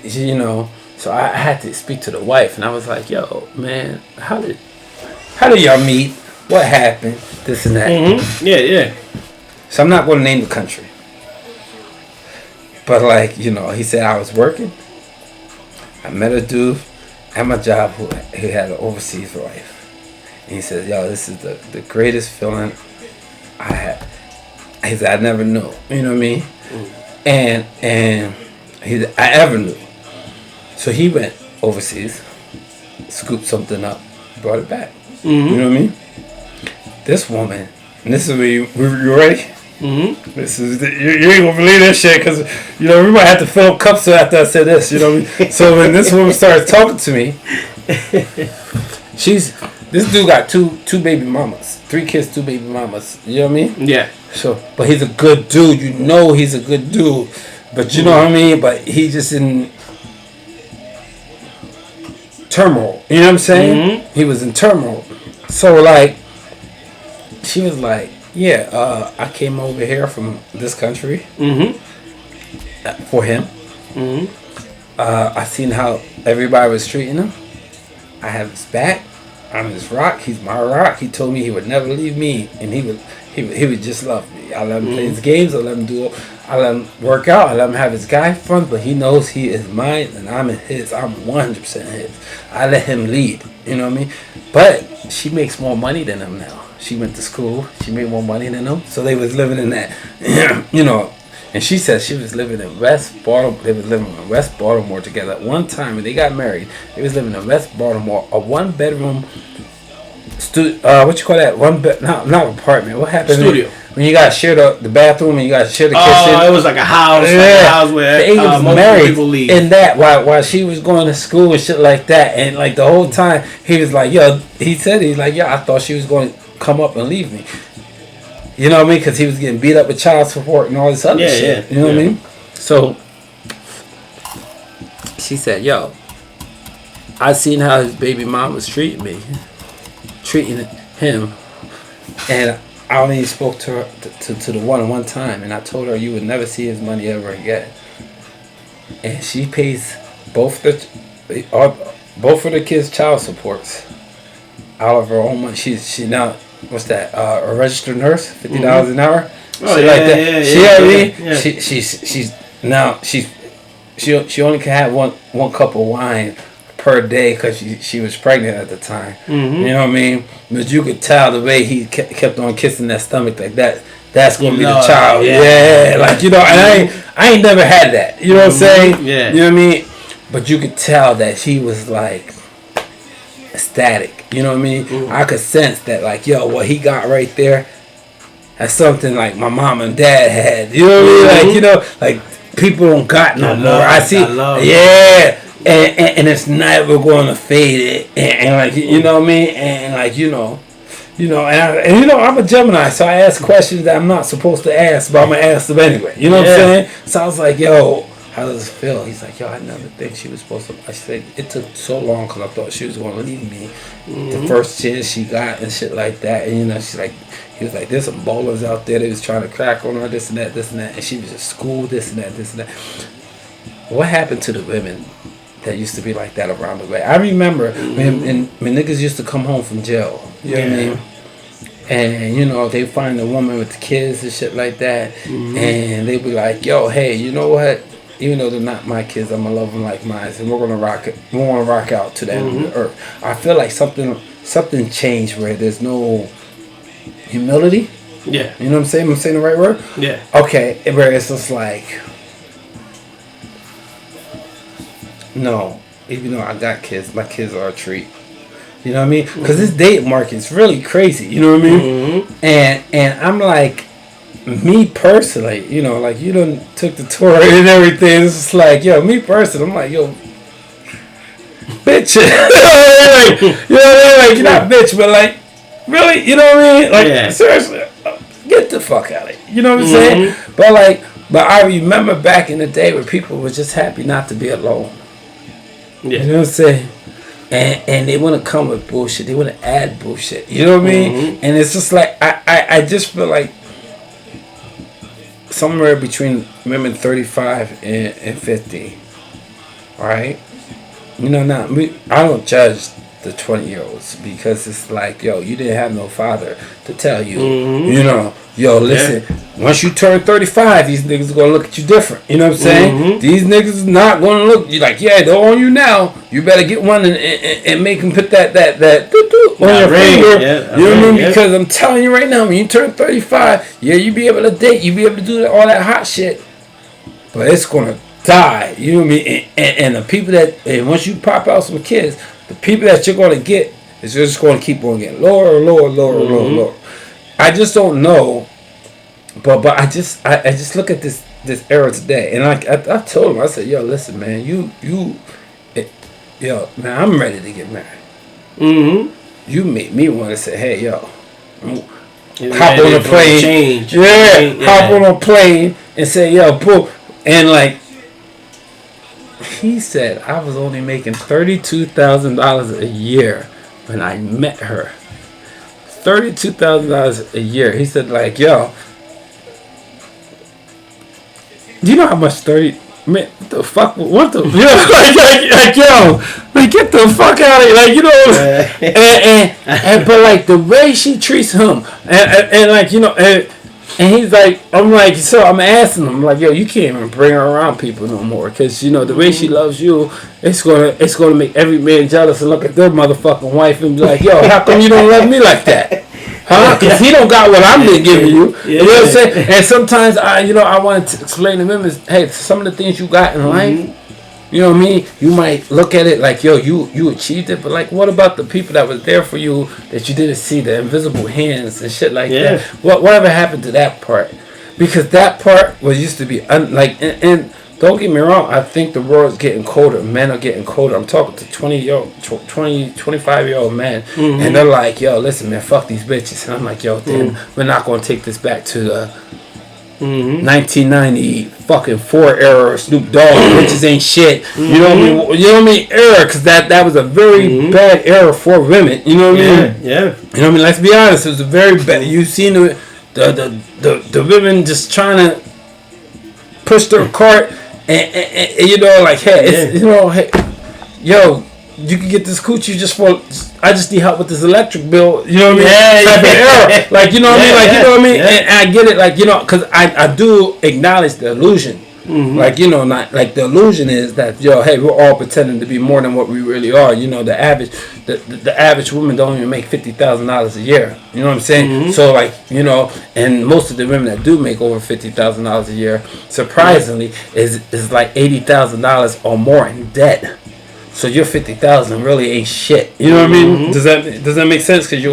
so I had to speak to the wife, and I was like, yo man, how did y'all meet? What happened? This and that.
Yeah.
So I'm not going to name the country, but like, he said I was working. I met a dude at my job who had an overseas wife, and he said, yo, this is the greatest feeling I had. He said, I never knew. You know what I mean? And he said, I ever knew. So he went overseas, scooped something up, brought it back. You know what I mean? This woman, and this is where you ready? This is you ain't gonna believe this shit, because we might have to fill up cups after I said this. You know what I mean? So when this woman starts talking to me, this dude got two baby mamas, 3 kids, 2 baby mamas. You know what I mean?
Yeah.
So, but he's a good dude. He's a good dude, but you know what I mean? But he just in turmoil. You know what I'm saying? He was in turmoil. So like, she was like, yeah, I came over here from this country for him. I seen how everybody was treating him. I have his back. I'm his rock. He's my rock. He told me he would never leave me, and he would just love me. I let him play his games. I let him work out. I let him have his guy fun, but he knows he is mine, and I'm his. I'm 100% his. I let him lead. You know what I mean? But she makes more money than him now. She went to school. She made more money than him. So they was living in that, And she said she was living in West Baltimore. They was living in West Baltimore together. At one time when they got married, they was living in West Baltimore, a 1-bedroom what you call that? Not apartment. What happened?
Studio.
When you gotta share the bathroom and you gotta share the kitchen.
Oh, it was like a house.
Yeah.
Like a house where
they was married
people leave.
in that while she was going to school and shit like that. And like the whole time he was like, yo, he's like, yo, I thought she was going to come up and leave me. You know what I mean? Because he was getting beat up with child support and all this other shit.
Yeah.
You know what I mean? So she said, yo, I seen how his baby mom was treating him, and I only spoke to her to the one time, and I told her you would never see his money ever again. And she pays both of the kids' child supports out of her own money. She now, what's that? A registered nurse, $50 an hour.
Oh,
yeah, like that.
Yeah.
She only can have one cup of wine per day because she was pregnant at the time. You know what I mean? But you could tell the way he kept on kissing that stomach like that. That's gonna be the child. Yeah. Like, and I ain't never had that. You know what I'm saying?
Yeah.
You know what I mean? But you could tell that he was like ecstatic. You know what I mean? I could sense that, like, yo, what he got right there, that's something like my mom and dad had. You know what I mean? Like, like people don't got no more. I see. Yeah. And it's never going to fade it, and like, you know what I mean, and like, I'm a Gemini, so I ask questions that I'm not supposed to ask, but I'm gonna ask them anyway. You know what I'm saying? So I was like, yo, how does it feel? He's like, yo, I never think she was supposed to. I said, it took so long because I thought she was going to leave me the first chance she got and shit like that. And she's like, he was like, there's some bowlers out there that was trying to crack on her, this and that, and she was at school, this and that. What happened to the women that used to be like that around the way? I remember when niggas used to come home from jail. You know what I mean? And they find a woman with the kids and shit like that, and they be like, yo, hey, you know what? Even though they're not my kids, I'm gonna love them like mine, and we're gonna rock it. We want to rock out to the end of the earth. I feel like something changed where there's no humility.
Yeah.
You know what I'm saying? I'm saying the right word?
Yeah.
Okay, where it's just like, no, even though I got kids, my kids are a treat. You know what I mean? Because this date market's really crazy. You know what I mean? And I'm like, me personally, like, you done took the tour and everything. It's just like, yo, me personally, I'm like, yo, bitch. Like, you know what I mean? Like, you're not bitch, but like, really, you know what I mean? Like, seriously, get the fuck out of here. You know what I'm saying? But like, but I remember back in the day where people were just happy not to be alone.
Yeah.
You know what I'm saying? And they want to come with bullshit. They want to add bullshit. You know what I mean? And it's just like, I just feel like somewhere between women 35 and 50. All right? You know, now, I don't judge the 20-year-olds because it's like, yo, you didn't have no father to tell you, you know, yo, listen, once you turn 35, these niggas are going to look at you different. You know what I'm saying? These niggas is not going to look, you like, yeah, they're on you now. You better get one and make them put that on your finger. Yeah, you know what I mean? Because I'm telling you right now, when you turn 35, yeah, you be able to date, you be able to do all that hot shit, but it's going to die. You know what I mean? And the people that, and once you pop out some kids, the people that you're going to get is just going to keep on getting lower. I just don't know, but I just look at this era today, and I told him, I said, yo, listen, man, yo, man, I'm ready to get married. You made me want to say, hey, yo, hop on a plane, hop on a plane and say, yo, boo, and like. He said I was only making $32,000 a year when I met her. $32,000 a year. He said, like, yo, do you know how much 30? Man, what the fuck? What the? You know, like, yo, like, get the fuck out of here, like, you know, and but like the way she treats him, and like, you know, and he's like, I'm like, so I'm asking him, like, yo, you can't even bring her around people no more, because, you know, the way she loves you, it's gonna make every man jealous and look at their motherfucking wife and be like, yo, how come you don't love me like that? Huh? Because he don't got what I'm been giving you. You know what I'm saying? And sometimes I want to explain to him is, hey, some of the things you got in life, you know what I mean? You might look at it like, yo, you achieved it, but like, what about the people that was there for you that you didn't see, the invisible hands and shit like that? Whatever happened to that part? Because that part was used to be and don't get me wrong, I think the world's getting colder. Men are getting colder. I'm talking to 25-year-old men, and they're like, yo, listen, man, fuck these bitches. And I'm like, yo, then we're not going to take this back to the 1990 fucking 4 era Snoop Dogg, bitches ain't shit. You know what I mean? You know what I mean? Era, because that was a very bad era for women. You know what I mean? Yeah. You know what I mean? Let's be honest. It was a very bad. You've seen the women just trying to push their cart, and you know, like, hey, it's, you know, hey, yo, you can get this coochie I just need help with this electric bill. You know what I mean? Type of error. Like, you know what I mean? Like, you know what I mean? And I get it, like, you know, because I do acknowledge the illusion. Like, you know, not like the illusion is that, yo, hey, we're all pretending to be more than what we really are. You know, the average woman don't even make $50,000 a year. You know what I'm saying? So, like, you know, and most of the women that do make over $50,000 a year, surprisingly, is like $80,000 or more in debt. So your $50,000 really ain't shit. You know what I mean? Does that make sense? Cause you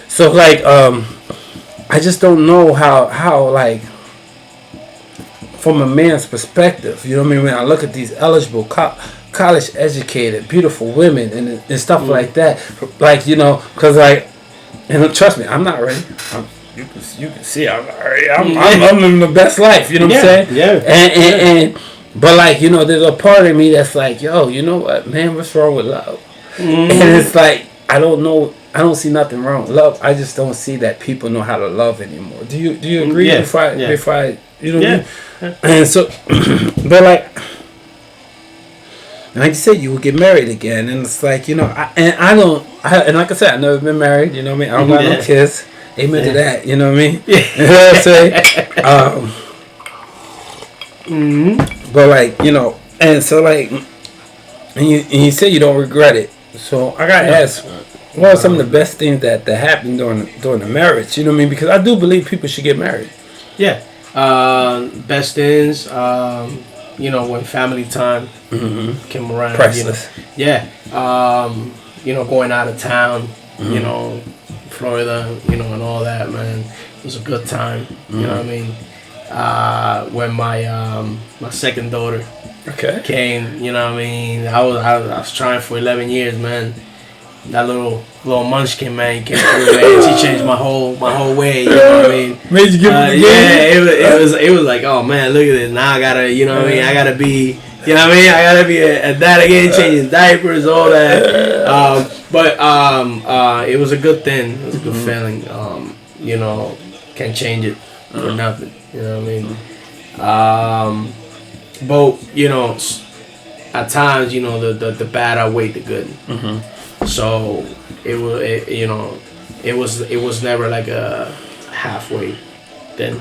So like I just don't know how like from a man's perspective. You know what I mean? When I look at these eligible college educated beautiful women and stuff like that, like, you know, cause like, and trust me, I'm not ready. You can see I'm not ready. I'm living the best life. You know what I'm saying? And but like, you know, there's a part of me that's like, yo, you know what, man, what's wrong with love? And it's like, I don't see nothing wrong with love. I just don't see that people know how to love anymore. Do you agree? Before I you know what I mean? And so but like you said, you would get married again, and it's like, you know, and like I said, I've never been married, you know what I mean? I don't got no kids. Amen to that, you know what I mean? You know what I'm saying? But like, you know, and so like, and you say you don't regret it. So I gotta ask, what are some of the best things that happened during the marriage? You know what I mean? Because I do believe people should get married. Yeah.
Best things, you know, when family time came around.
Priceless.
You know, you know, going out of town, you know, Florida, you know, and all that, man. It was a good time. You know what I mean? When my second daughter
Okay.
Came, you know what I mean? I was trying for 11 years, man. That little munchkin, man, came through, man. She changed my whole way, you know what I mean?
Made you give it
yeah, it was like, oh man, look at this. Now I gotta, you know what I mean? I gotta be, you know what I mean? I gotta be a dad again, changing diapers, all that. But it was a good thing. It was a good feeling. You know, can't change it for nothing. You know what I mean? But you know, at times, you know, the bad outweighed the good. So it was never like a halfway thing.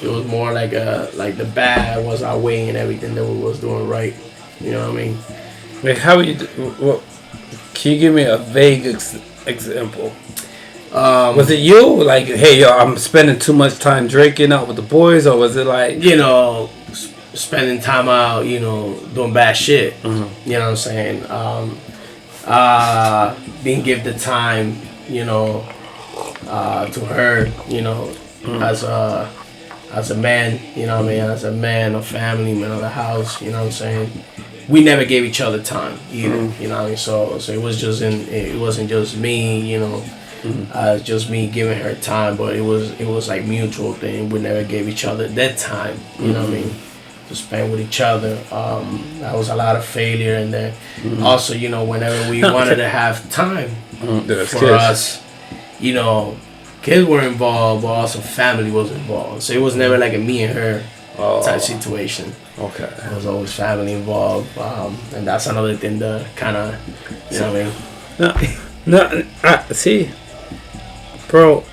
It was more like the bad was outweighing everything that we was doing right. You know what I mean?
Like how would you? Well, can you give me a vague example? Was it you? Like, hey, yo, I'm spending too much time drinking out with the boys, or was it like,
you know, spending time out, you know, doing bad shit. You know what I'm saying? Didn't give the time, you know, to her, you know, as a man, you know what I mean, as a man of family, man of the house, you know what I'm saying. We never gave each other time either, you know what I mean. So it was just it wasn't just me, you know, just me giving her time, but it was like mutual thing. We never gave each other that time, you know what I mean, to spend with each other. That was a lot of failure in there. Also, you know, whenever we wanted to have time for us, you know, kids were involved, but also family was involved. So it was never like a me and her type situation.
Okay.
It was always family involved, and that's another thing that kind of, you know what I mean.
No, see, bro,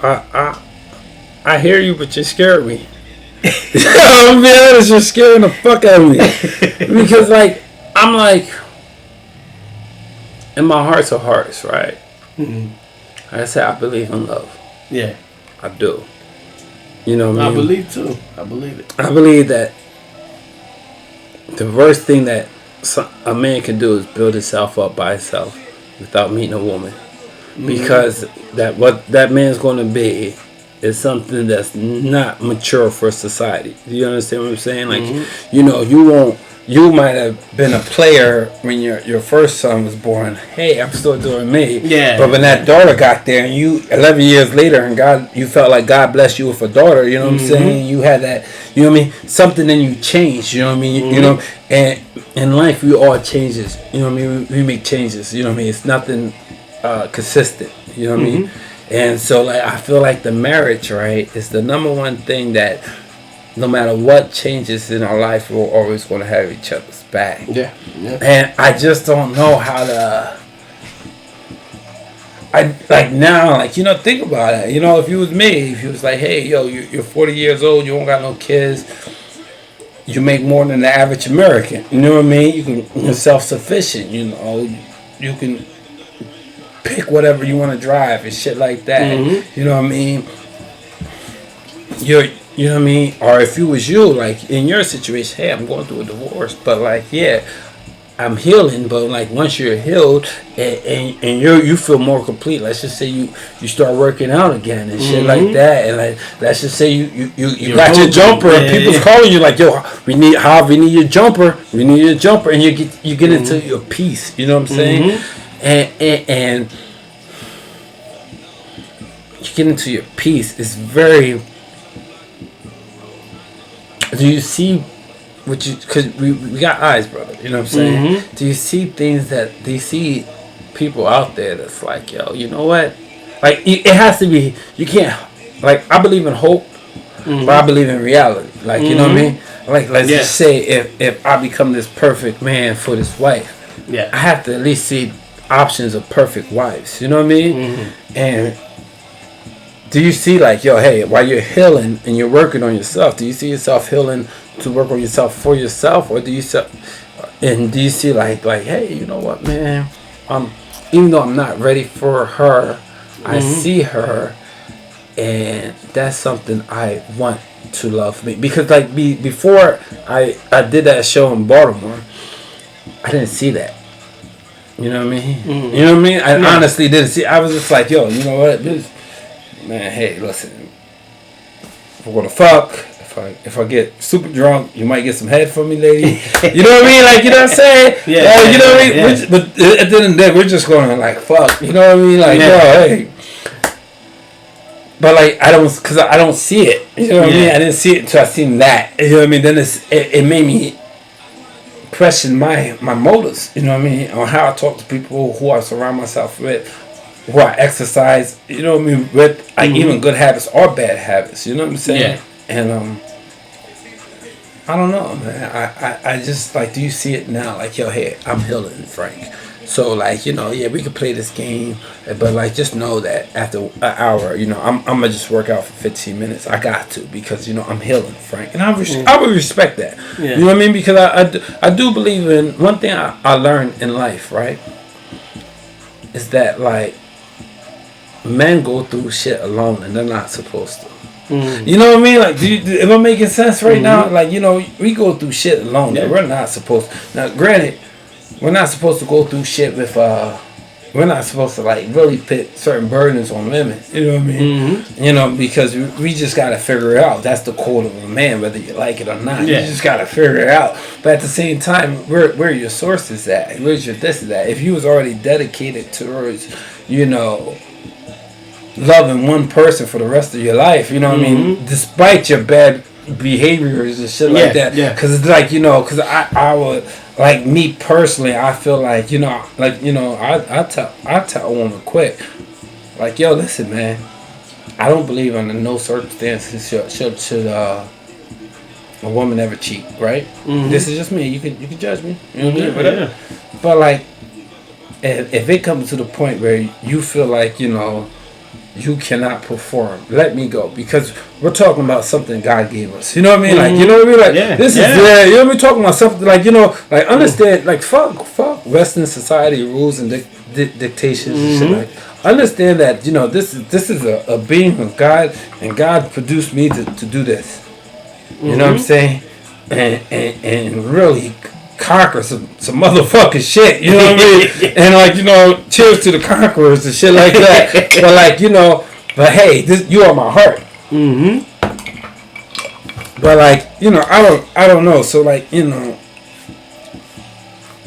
I hear you, but you scared me. I'm being honest, you're scaring the fuck out of me. Because, like, I'm like, in my heart of hearts, right? I say I believe in love.
Yeah.
I do. You know what I mean?
I believe too. I believe it.
I believe that the worst thing that a man can do is build himself up by himself without meeting a woman. Because what that man's going to be is something that's not mature for society. Do you understand what I'm saying? Like, you know, you might have been a player when your first son was born. Hey, I'm still doing me.
Yeah.
But when that daughter got there, and you 11 years later, and you felt like God blessed you with a daughter. You know what I'm saying? You had that. You know what I mean? Something in you changed. You know what I mean? You know, and in life we all changes. You know what I mean? We make changes. You know what I mean? It's nothing consistent. You know what I mean? And so, like, I feel like the marriage, right, is the number one thing that no matter what changes in our life, we're always going to have each other's back.
Yeah.
And I just don't know how to. Now, you know, think about it. You know, if you was me, if you was like, hey, yo, you're 40 years old, you don't got no kids, you make more than the average American. You know what I mean? You're self-sufficient. You know, you can pick whatever you want to drive and shit like that. You know what I mean? You know what I mean? Or if you was you, like, in your situation, hey, I'm going through a divorce, but, like, yeah, I'm healing, but, like, once you're healed and you feel more complete, let's just say you start working out again and shit like that, and, like, let's just say you got your jumper and people's calling you like, yo, we need your jumper, and you get into your peace, you know what I'm saying? And you get into your peace. It's very. Do you see because we got eyes, brother, you know what I'm saying? Do you see do you see people out there that's like, yo, you know what, like, it has to be, you can't, like, I believe in hope, but I believe in reality, like, you know what I mean, like, let's just say if I become this perfect man for this wife, I have to at least see options of perfect wives, you know what I mean? And do you see, like, yo, hey, while you're healing and you're working on yourself, do you see yourself healing to work on yourself for yourself, or do you see like, hey, you know what, man, even though I'm not ready for her, I see her, and that's something I want to love me, because, like, before I did that show in Baltimore, I didn't see that. You know what I mean? You know what I mean? I honestly didn't see. I was just like, yo, you know what? Man, hey, listen. If we're gonna fuck, if if I get super drunk, you might get some head from me, lady. You know what I mean? Like, you know what I'm saying?
Yeah.
You know what I mean? But at the end of the day, we're just going like, fuck. You know what I mean? Like, yo, hey. But like, I don't see it. You know what I mean? I didn't see it until I seen that. You know what I mean? Then it made me question my motives. You know what I mean? On how I talk to people, who I surround myself with, who I exercise. You know what I mean? With like even good habits or bad habits. You know what I'm saying?
Yeah.
And I don't know, man. I just like, do you see it now? Like, yo, hey, I'm healing, Frank. So like, you know, yeah, we could play this game, but like, just know that after an hour, you know, I'm gonna just work out for 15 minutes. I got to, because you know I'm healing, Frank, and I would respect that.
Yeah.
You know what I mean? Because I do believe in one thing I learned in life, right? Is that like men go through shit alone and they're not supposed to. You know what I mean? Like, am I making sense right now? Like, you know, we go through shit alone that we're not supposed to. Now, granted, we're not supposed to go through shit with, we're not supposed to, like, really put certain burdens on women. You know what I mean? You know, because we just got to figure it out. That's the code of a man, whether you like it or not. You just got to figure it out. But at the same time, where your source is at, where's your this is at. If you was already dedicated towards, you know, loving one person for the rest of your life, you know what I mean? Despite your bad behaviors and shit like that. Because it's like, you know, because I would, like me personally, I feel like, you know, I tell a woman quick, like, yo, listen, man, I don't believe under no circumstances should a woman ever cheat, right? This is just me. You can judge me. You know what I mean? Whatever. But like, if it comes to the point where you feel like, you know, you cannot perform, let me go, because we're talking about something God gave us. You know what I mean? Like, you know what I mean? Like, this is you know what I mean? Talking about something like, you know, like, understand, like, fuck Western society rules and dictations and shit. Like, understand that, you know, this is a being of God, and God produced me to do this. You know what I'm saying? And really conquer some motherfucking shit, you know what I mean? And like, you know, cheers to the conquerors and shit like that. But like, you know, but hey, you are my heart. But like, you know, I don't know. So like, you know,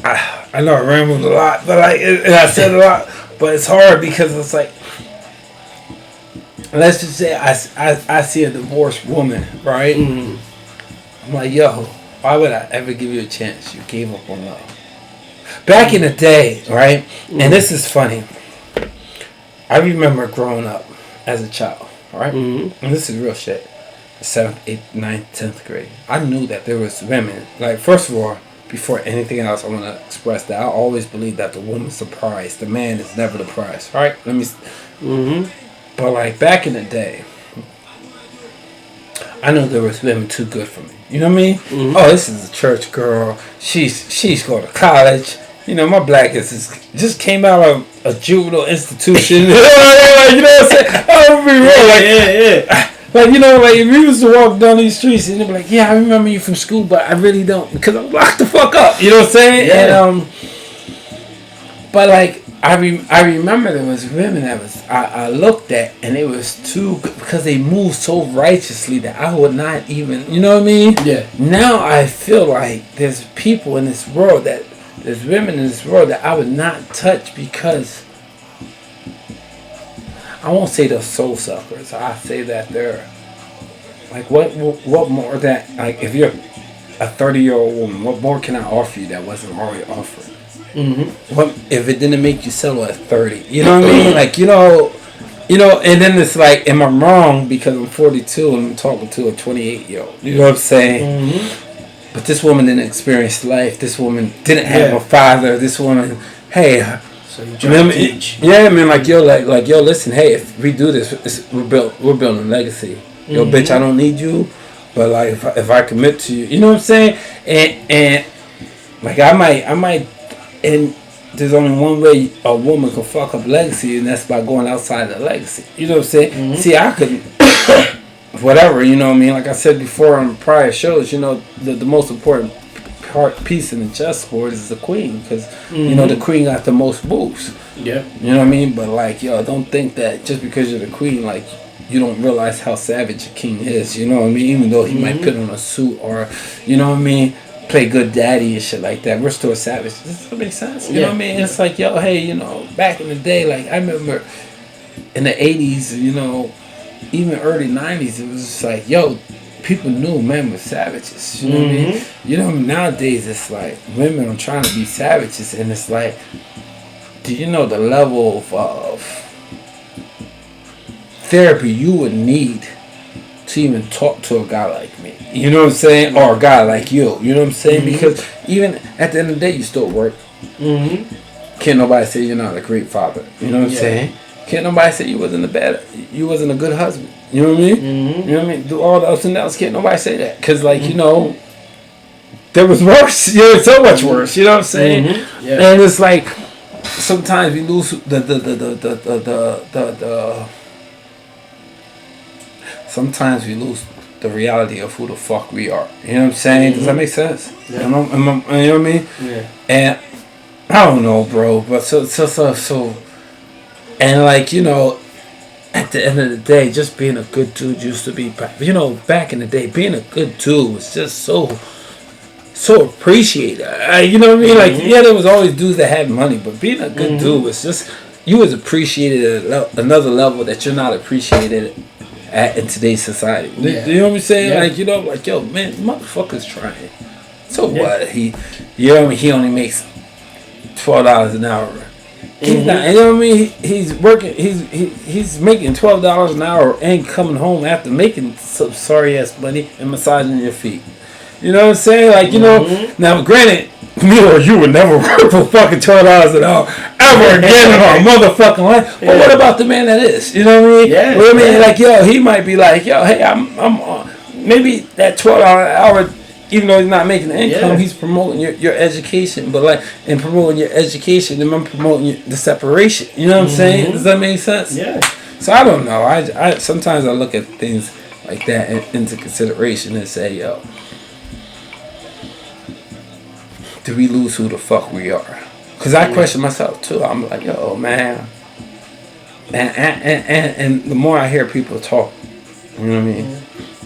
I know I rambled a lot, but like, and I said a lot, but it's hard because it's like, let's just say I see a divorced woman, right? I'm like, yo, why would I ever give you a chance? You gave up on love. Back in the day, right? And this is funny. I remember growing up as a child, right? And this is real shit. 7th, 8th, 9th, 10th grade. I knew that there was women. Like, first of all, before anything else, I want to express that I always believe that the woman's the prize. The man is never the prize, right? Let me... But like, back in the day, I knew there was women too good for me. You know what I mean? Oh, this is a church girl. She's going to college. You know, my black is just came out of a juvenile institution. You know what I'm saying? I'll be real. Like, like, you know, like, if we was to walk down these streets and they'd be like, yeah, I remember you from school, but I really don't, because I'm locked the fuck up. You know what I'm saying? And but like, I remember there was women that I looked at, and it was too, because they moved so righteously that I would not even, you know what I mean? Yeah. Now I feel like there's people in this world there's women in this world that I would not touch, because I won't say they're soul suckers. I say that they're like, what more that, like, if you're a 30-year-old woman, what more can I offer you that wasn't already offered? What if it didn't make you settle at 30? You know what I mean? Like, you know, and then it's like, am I wrong because I'm 42 and I'm talking to a 28-year-old? You know what I'm saying? But this woman didn't experience life. This woman didn't have a father. This woman, hey, so you trying to teach? Yeah, I mean, like, yo, listen, hey, if we do this, we're building a legacy. Yo, bitch, I don't need you, but like, if I commit to you, you know what I'm saying? And like, I might. And there's only one way a woman can fuck up legacy, and that's by going outside the legacy. You know what I'm saying? See, I couldn't, whatever, you know what I mean? Like I said before on prior shows, you know, the most important piece in the chessboard is the queen, because, you know, the queen got the most moves. Yeah. You know what I mean? But like, yo, don't think that just because you're the queen, like, you don't realize how savage a king is. You know what I mean? Even though he might put on a suit or, you know what I mean, play good daddy and shit like that, we're still savage. Does that make sense? You know what I mean? It's like, yo, hey, you know, back in the day, like I remember in the 80s, you know, even early 90s, it was just like, yo, people knew men were savages. You know what I mean? You know, nowadays it's like women are trying to be savages, and it's like, do you know the level of therapy you would need to even talk to a guy like me? You know what I'm saying? Or a guy like you. You know what I'm saying? Because even at the end of the day, you still work. Can't nobody say you're not a great father. You know what I'm saying? Can't nobody say you wasn't a good husband. You know what I mean? You know what I mean? Do all the ups and downs. Can't nobody say that. Because, like, you know, there was worse. You know, so much worse. You know what I'm saying? And it's like, sometimes we lose sometimes we lose the reality of who the fuck we are. You know what I'm saying? Does that make sense? You know what I mean? And I don't know, bro, but so and like, you know, at the end of the day, just being a good dude used to be, you know, back in the day, being a good dude was just so appreciated. You know what I mean? Like, yeah, there was always dudes that had money, but being a good dude was just, you was appreciated at another level that you're not appreciated at in today's society. You know what I'm saying? Like, you know, like, yo, man, motherfucker's trying. So what? You know what I mean? He only makes $12 an hour. He's not, you know what I mean? He's working. He's making $12 an hour and coming home after making some sorry ass money and massaging your feet. You know what I'm saying? Like, you know. Now, granted, me or you would never work for fucking $12 an hour ever again in our motherfucking life. But what about the man that is? You know what I mean? What I mean, like, yo, he might be like, yo, hey, I'm maybe that $12 an hour. Even though he's not making the income, he's promoting your education. But like, in promoting your education, then I'm promoting the separation. You know what I'm saying? Does that make sense? Yeah. So I don't know. I sometimes I look at things like that into consideration and say, yo, do we lose who the fuck we are? Because I question myself too. I'm like, yo, man. And the more I hear people talk, you know what I mean?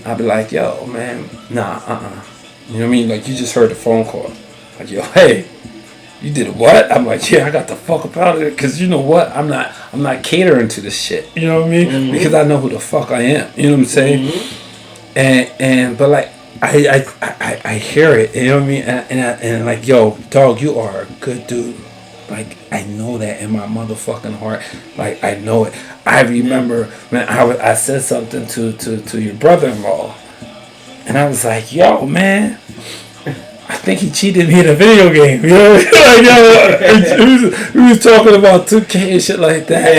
I'll be like, yo, man, nah, You know what I mean? Like, you just heard the phone call. Like, yo, hey, you did what? I'm like, yeah, I got the fuck up out of it. Because you know what? I'm not catering to this shit. You know what I mean? Because I know who the fuck I am. You know what I'm saying? But like, I hear it. You know what I mean? And like, yo, dog, you are a good dude. Like, I know that in my motherfucking heart. Like, I know it. I remember when I said something to your brother-in-law. And I was like, yo, man, I think he cheated me in a video game. You know, like, yo, we was talking about 2K and shit like that.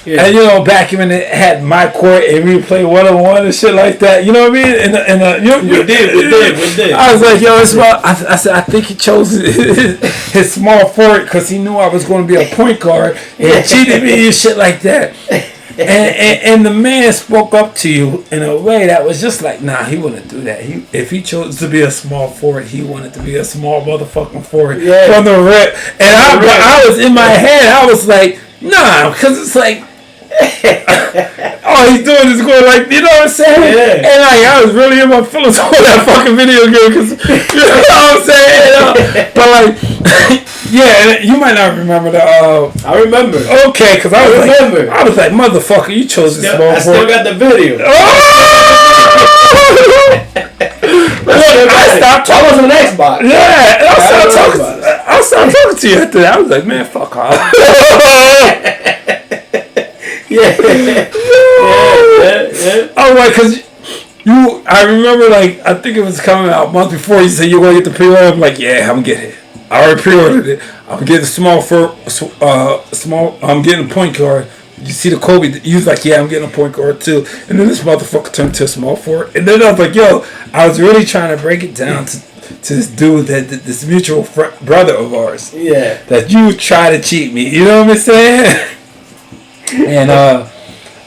And you know, back when it had my court and we would play 1-on-1 and shit like that. You know what I mean? We did. I was like, yo, I said, I think he chose his small forward because he knew I was going to be a point guard and he cheated me and shit like that. And the man spoke up to you in a way that was just like, nah, he wouldn't do that. If he chose to be a small forward, he wanted to be a small motherfucking forward from the rip. And I was in my head, I was like, nah, because it's like, all he's doing is going like, you know what I'm saying? And like, I was really in my feelings over that fucking video game, because you know what I'm saying? But like, yeah, you might not remember that.
I remember.
Okay, because I was like, motherfucker, you chose this small.
I still got the video.
I stopped talking.
I was on Xbox.
Yeah, I stopped talking to you after that. I was like, man, fuck off. Yeah. Oh, like, because I remember, like, I think it was coming out a month before. You said you were going to get the pre-order. I'm like, yeah, I'm getting it. I already pre-ordered it. I'm getting I'm getting a point guard. You see the Kobe, he was like, yeah, I'm getting a point guard too. And then this motherfucker turned to a small forward. And then I was like, yo, I was really trying to break it down to this dude, this mutual brother of ours. Yeah. That you try to cheat me. You know what I'm saying? And,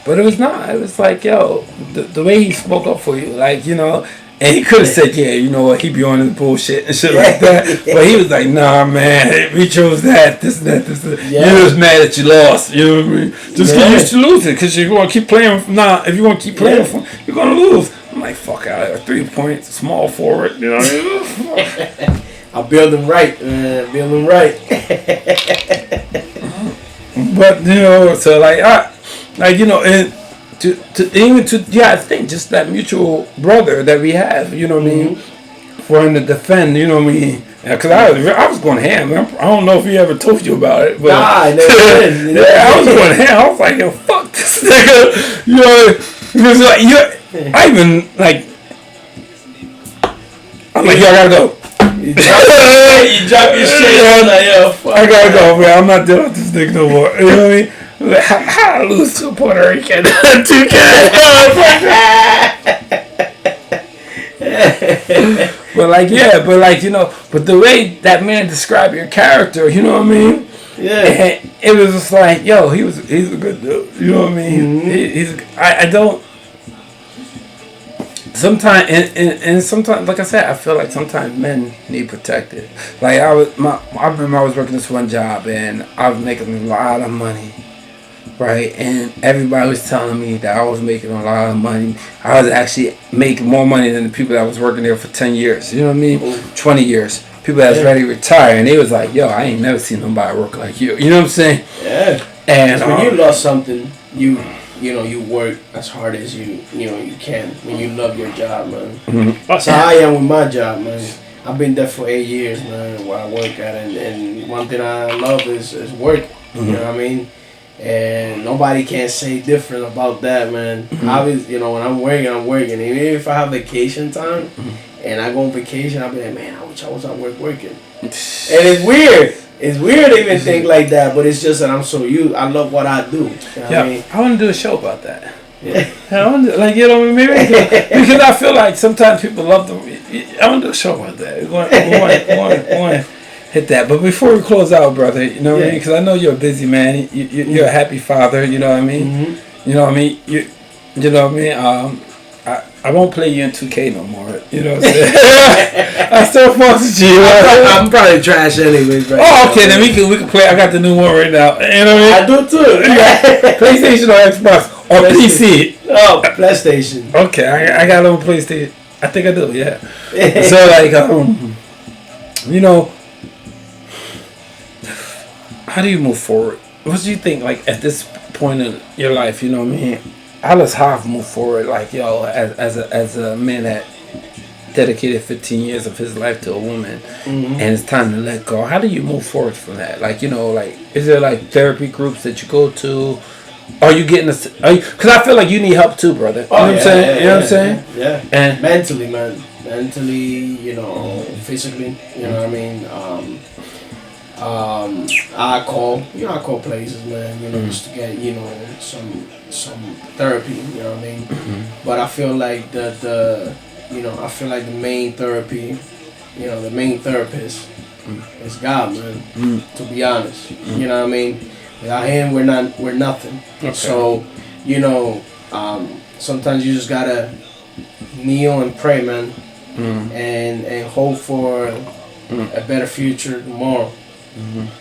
but it was not. It was like, yo, the way he spoke up for you, like, you know, And he could have said, yeah, you know what, he be on his bullshit and shit like that. But he was like, nah, man, we chose that, this and that, this and that.
Yeah.
You're just mad that you lost. You know what I mean? Just get used to losing, because you're going to keep playing. Nah, if you want to keep playing, you're going to lose. I'm like, fuck out of here. 3 points, small forward. You know what I mean?
I'll build them right, man. Build them right.
But, you know, so like, you know, and I think just that mutual brother that we have, you know what I mean, for him to defend, you know what I mean, because I was going ham. I don't know if he ever told you about it, but
nah, I never did.
I was going ham. I was like, yo, fuck this nigga, you know, because like I even like, I'm like, yo, I gotta go.
You drop your shit. I'm like, yo, fuck.
I gotta go, man. I'm not dealing with this nigga no more. You know what I mean? How I lose to a Puerto Rican? 2K. But like, yeah, but like, you know, but the way that man described your character, you know what I mean?
Yeah.
It was just like, yo, he's a good dude. You know what I mean? I don't. Sometimes and sometimes, like I said, I feel like sometimes men need protected. Like I remember I was working this one job and I was making a lot of money, right? And everybody was telling me that I was making a lot of money. I was actually making more money than the people that was working there for 10 years. You know what I mean? 20 years. People that was ready to retire, and they was like, "Yo, I ain't never seen nobody work like you." You know what I'm saying?
Yeah. And when you lost something, you know, you work as hard as you can when you love your job, man. That's how I am with my job, man. I've been there for 8 years, man, where I work at, and one thing I love is work. You know what I mean? And nobody can say different about that, man. Obviously, you know, when I'm working, and even if I have vacation time, and I go on vacation, I'll be like, man, I wish I was at work working. And it's weird. It's weird to even think like that, but it's just that I love what I do. You know what I mean?
I want to do a show about that. Yeah. I want to, like, you know, maybe because I feel like sometimes people love them. I want to do a show about that. We want to hit that. But before we close out, brother, you know what I mean? Because I know you're a busy man. You're a happy father. You know what I mean? You know what I mean? You know what I mean? I won't play you in 2K no more. You know what I'm saying? I still fuck with you.
I'm probably trash anyways, right?
Oh, okay. Then we can play. I got the new one right now. You know what I mean?
I do too.
PlayStation or Xbox or PC?
Oh, PlayStation.
Okay, I got it on PlayStation. I think I do. Yeah. So like, you know, how do you move forward? What do you think? Like at this point in your life, you know what I mean? How does Hav move forward? Like, yo, as a man that dedicated 15 years of his life to a woman, and it's time to let go. How do you move forward from that? Like, you know, like, is there like therapy groups that you go to? Are you getting because I feel like you need help too, brother. You know what I'm saying? You know what I'm saying?
Yeah.
And
mentally, man. Mentally, you know, physically, you know what I mean? I call places, man, you know, just to get, you know, some therapy, you know what I mean? But I feel like the main therapy, you know, the main therapist is God, man. To be honest, you know what I mean? Without him, we're nothing. Okay. So, you know, sometimes you just gotta kneel and pray, man, and hope for a better future tomorrow.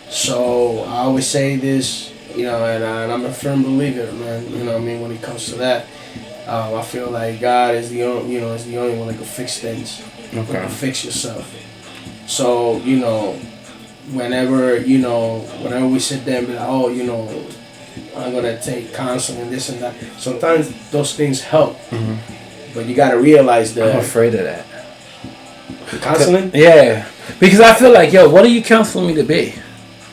So I always say this, you know, and I'm a firm believer, man. You know what I mean? When it comes to that, I feel like God is the only one that can fix things. Okay. That can fix yourself. So, you know, whenever we sit there and be like, oh, you know, I'm gonna take counseling and this and that. Sometimes those things help, but you gotta realize that.
I'm afraid of that.
Counseling?
Yeah, because I feel like, yo, what are you counseling me to be?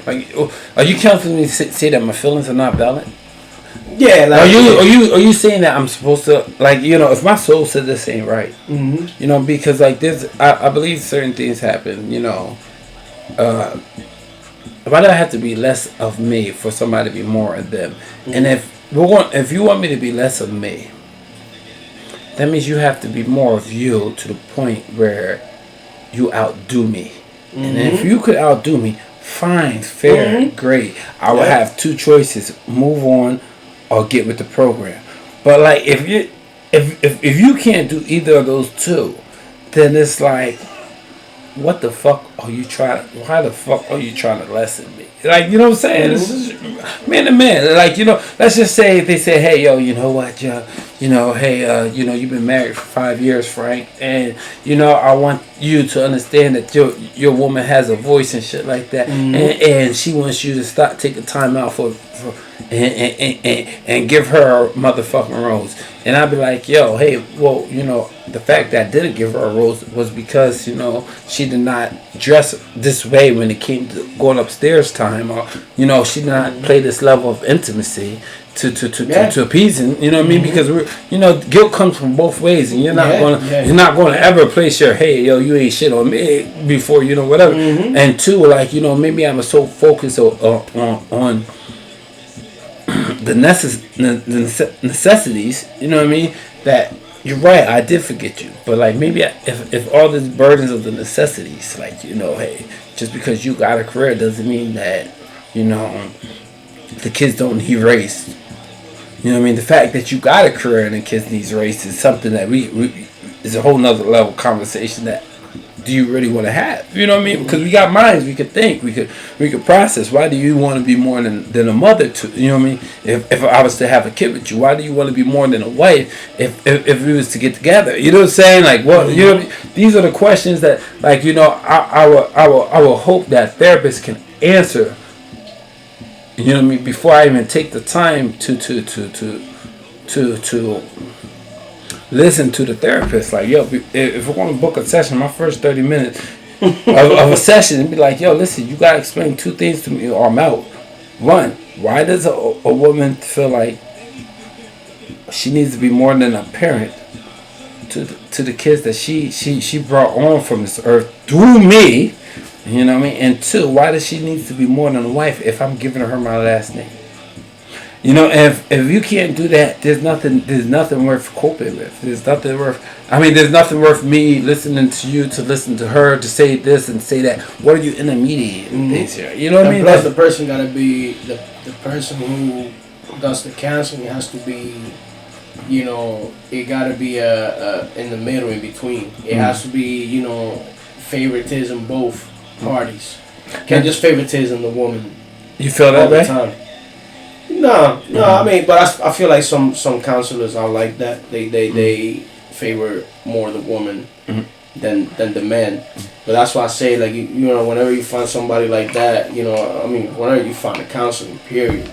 Like, are you counseling me to say that my feelings are not valid?
Yeah, like,
are you saying that I'm supposed to, like, you know, if my soul said this ain't right, you know, because like I believe certain things happen, you know. Why do I have to be less of me for somebody to be more of them? And if you want me to be less of me, that means you have to be more of you to the point where you outdo me. And if you could outdo me, fine, fair, great. I would have two choices: move on or get with the program. But like if you can't do either of those two, then it's like, what the fuck are you trying? Why the fuck are you trying to lessen me? Like, you know what I'm saying? This is man to man. Like, you know, let's just say they say, hey, yo, you know what, hey, you've been married for 5 years, Frank, and I want you to understand that your woman has a voice and shit like that, and she wants you to stop taking time out for and give her a motherfucking rose. And I'd be like, yo, hey, well, the fact that I didn't give her a rose was because, she did not dress this way when it came to going upstairs time, or, she did not play this level of intimacy to appeasing, you know what I mean? Because guilt comes from both ways, and you're not gonna ever place your, hey, yo, you ain't shit on me before, whatever. And two, like, maybe I'm so focused on the necessities, you know what I mean, that you're right, I did forget you, but like maybe if all these burdens of the necessities, like, hey, just because you got a career doesn't mean that the kids don't need race. You know what I mean? The fact that you got a career and the kids need race is something that we is a whole nother level conversation that do you really want to have? You know what I mean? Because we got minds, we could think, we could process. Why do you want to be more than a mother to? You know what I mean? If I was to have a kid with you, why do you want to be more than a wife? If we was to get together, you know what I'm saying? Like, what? These are the questions that, like, I will hope that therapists can answer. You know what I mean? Before I even take the time to listen to the therapist. Like, yo, if we're going to book a session, my first 30 minutes of a session, it'd be like, yo, listen, you got to explain two things to me or I'm out. One, why does a woman feel like she needs to be more than a parent to the kids that she brought on from this earth through me? You know what I mean? And two, why does she need to be more than a wife if I'm giving her my last name? If you can't do that, there's nothing worth coping with. There's nothing worth me listening to you to listen to her to say this and say that. What are you intermediating things here? You know what I mean?
Plus, the person gotta be the person who does the counseling has to be, it gotta be in the middle, in between. It has to be, favoritism both parties. Can't just favoritism the woman.
You feel that way?
No. I mean, but I feel like some counselors are like that. They favor more the woman than the man. But that's why I say, like, whenever you find somebody like that, whenever you find a counselor, period,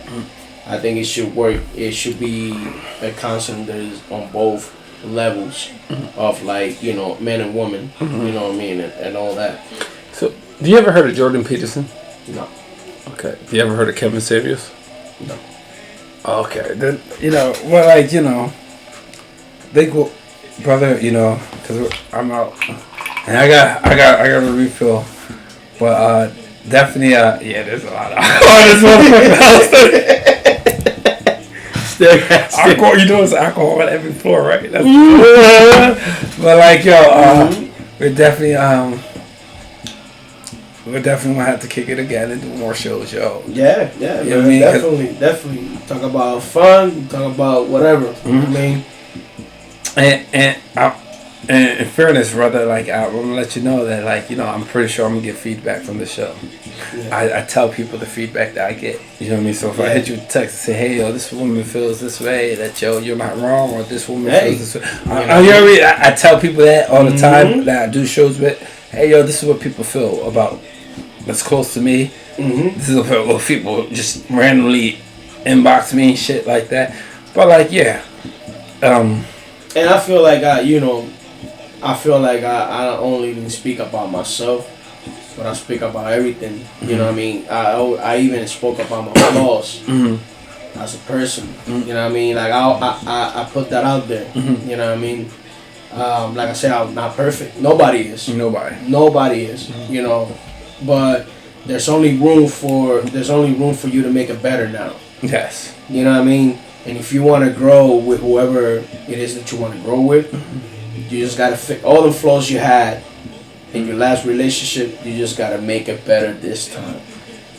I think it should work. It should be a counseling that is on both levels of, like, men and women. You know what I mean, and all that.
So, do you ever heard of Jordan Peterson?
No.
Okay. Do you ever heard of Kevin Samuels?
No.
Okay. Then, they go, brother, because I'm out, and I got a refill, but definitely, there's a lot of alcohol in this motherfucking alcohol, it's alcohol on every floor, right? That's but like, we're definitely gonna have to kick it again and do more shows, yo.
Yeah,
you know what I mean?
Definitely. Talk about fun, talk about whatever. You know what I mean?
And in fairness, brother, like, I want to let you know that, like, I'm pretty sure I'm gonna get feedback from the show. Yeah. I tell people the feedback that I get. You know what I mean? So if I hit you with a text and say, hey, yo, this woman feels this way, that, yo, you're not wrong, or this woman feels this way. You know what I mean? I tell people that all the time that I do shows with. Hey, yo, this is what people feel about that's close to me. This is what people just randomly inbox me and shit like that. But, like, yeah.
And I feel like I don't only speak about myself, but I speak about everything. You know what I mean? I even spoke about my flaws as a person. You know what I mean? Like, I put that out there. You know what I mean? Like I said, I'm not perfect. Nobody is. Nobody is. But there's only room for you to make it better now.
Yes.
You know what I mean? And if you want to grow with whoever it is that you want to grow with, you just gotta fix all the flaws you had in your last relationship. You just gotta make it better this time,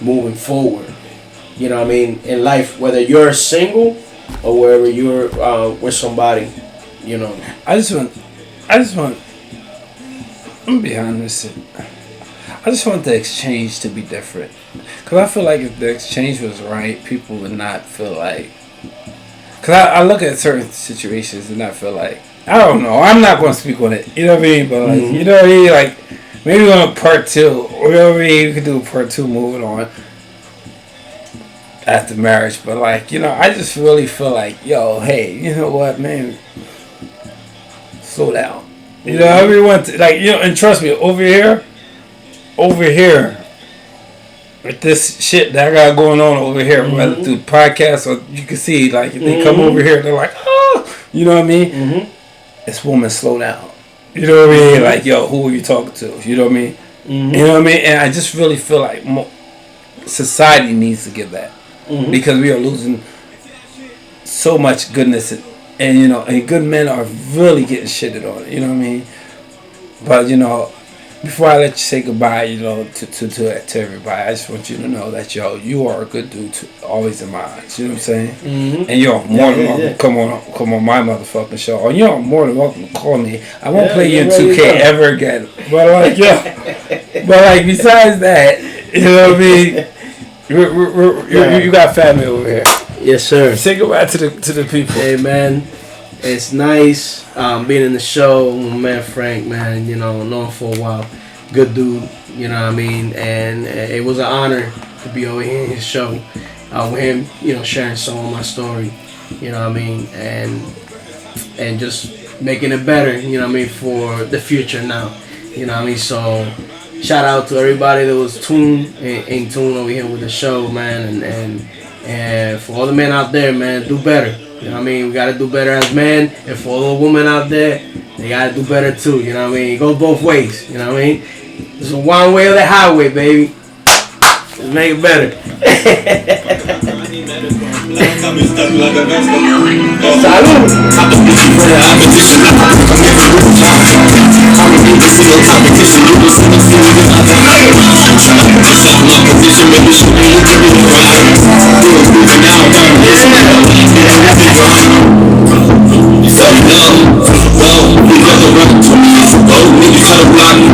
moving forward. You know what I mean? In life, whether you're single or wherever you're with somebody,
I just want I'm gonna be honest. I just want the exchange to be different. Cause I feel like if the exchange was right, people would not feel like. Cause I look at certain situations and I feel like I don't know. I'm not gonna speak on it. You know what I mean? But like, you know what I mean? Like maybe on part 2, or you know what I mean? We could do part 2, moving on after marriage. But like, you know, I just really feel like, yo, hey, you know what, man? Slow down. You know, everyone like, you know, and trust me, over here, with this shit that I got going on over here, whether through podcasts or you can see, like, if they come over here, they're like, oh, you know what I mean? This woman, slow down. You know what I mean? Like, yo, who are you talking to? You know what I mean? You know what I mean? And I just really feel like society needs to get that. Because we are losing so much goodness, and you know, and good men are really getting shitted on. You know what I mean? But you know, before I let you say goodbye, you know, to everybody, I just want you to know that yo, you are a good dude, always in my eyes. You know what I'm saying? And you're more than welcome come on my motherfucking show, or you're more than welcome to call me. I won't play you in 2K ever again. But like but like besides that, you know what I mean? You got family over here.
Yes, sir.
Say goodbye to the people.
Hey, man. It's nice being in the show. My man Frank, man, you know, known for a while. Good dude, you know what I mean? And it was an honor to be over here in his show with him, you know, sharing some of my story, you know what I mean? And just making it better, you know what I mean, for the future now, you know what I mean? So shout out to everybody that was in tune over here with the show, man, and for all the men out there, man, do better. You know what I mean? We gotta do better as men, and for all the women out there, they gotta do better too. You know what I mean? It goes both ways. You know what I mean? It's a one way or the highway, baby. Let's make it better.
Fuck no, we never run 20 years ago. Niggas try to block me,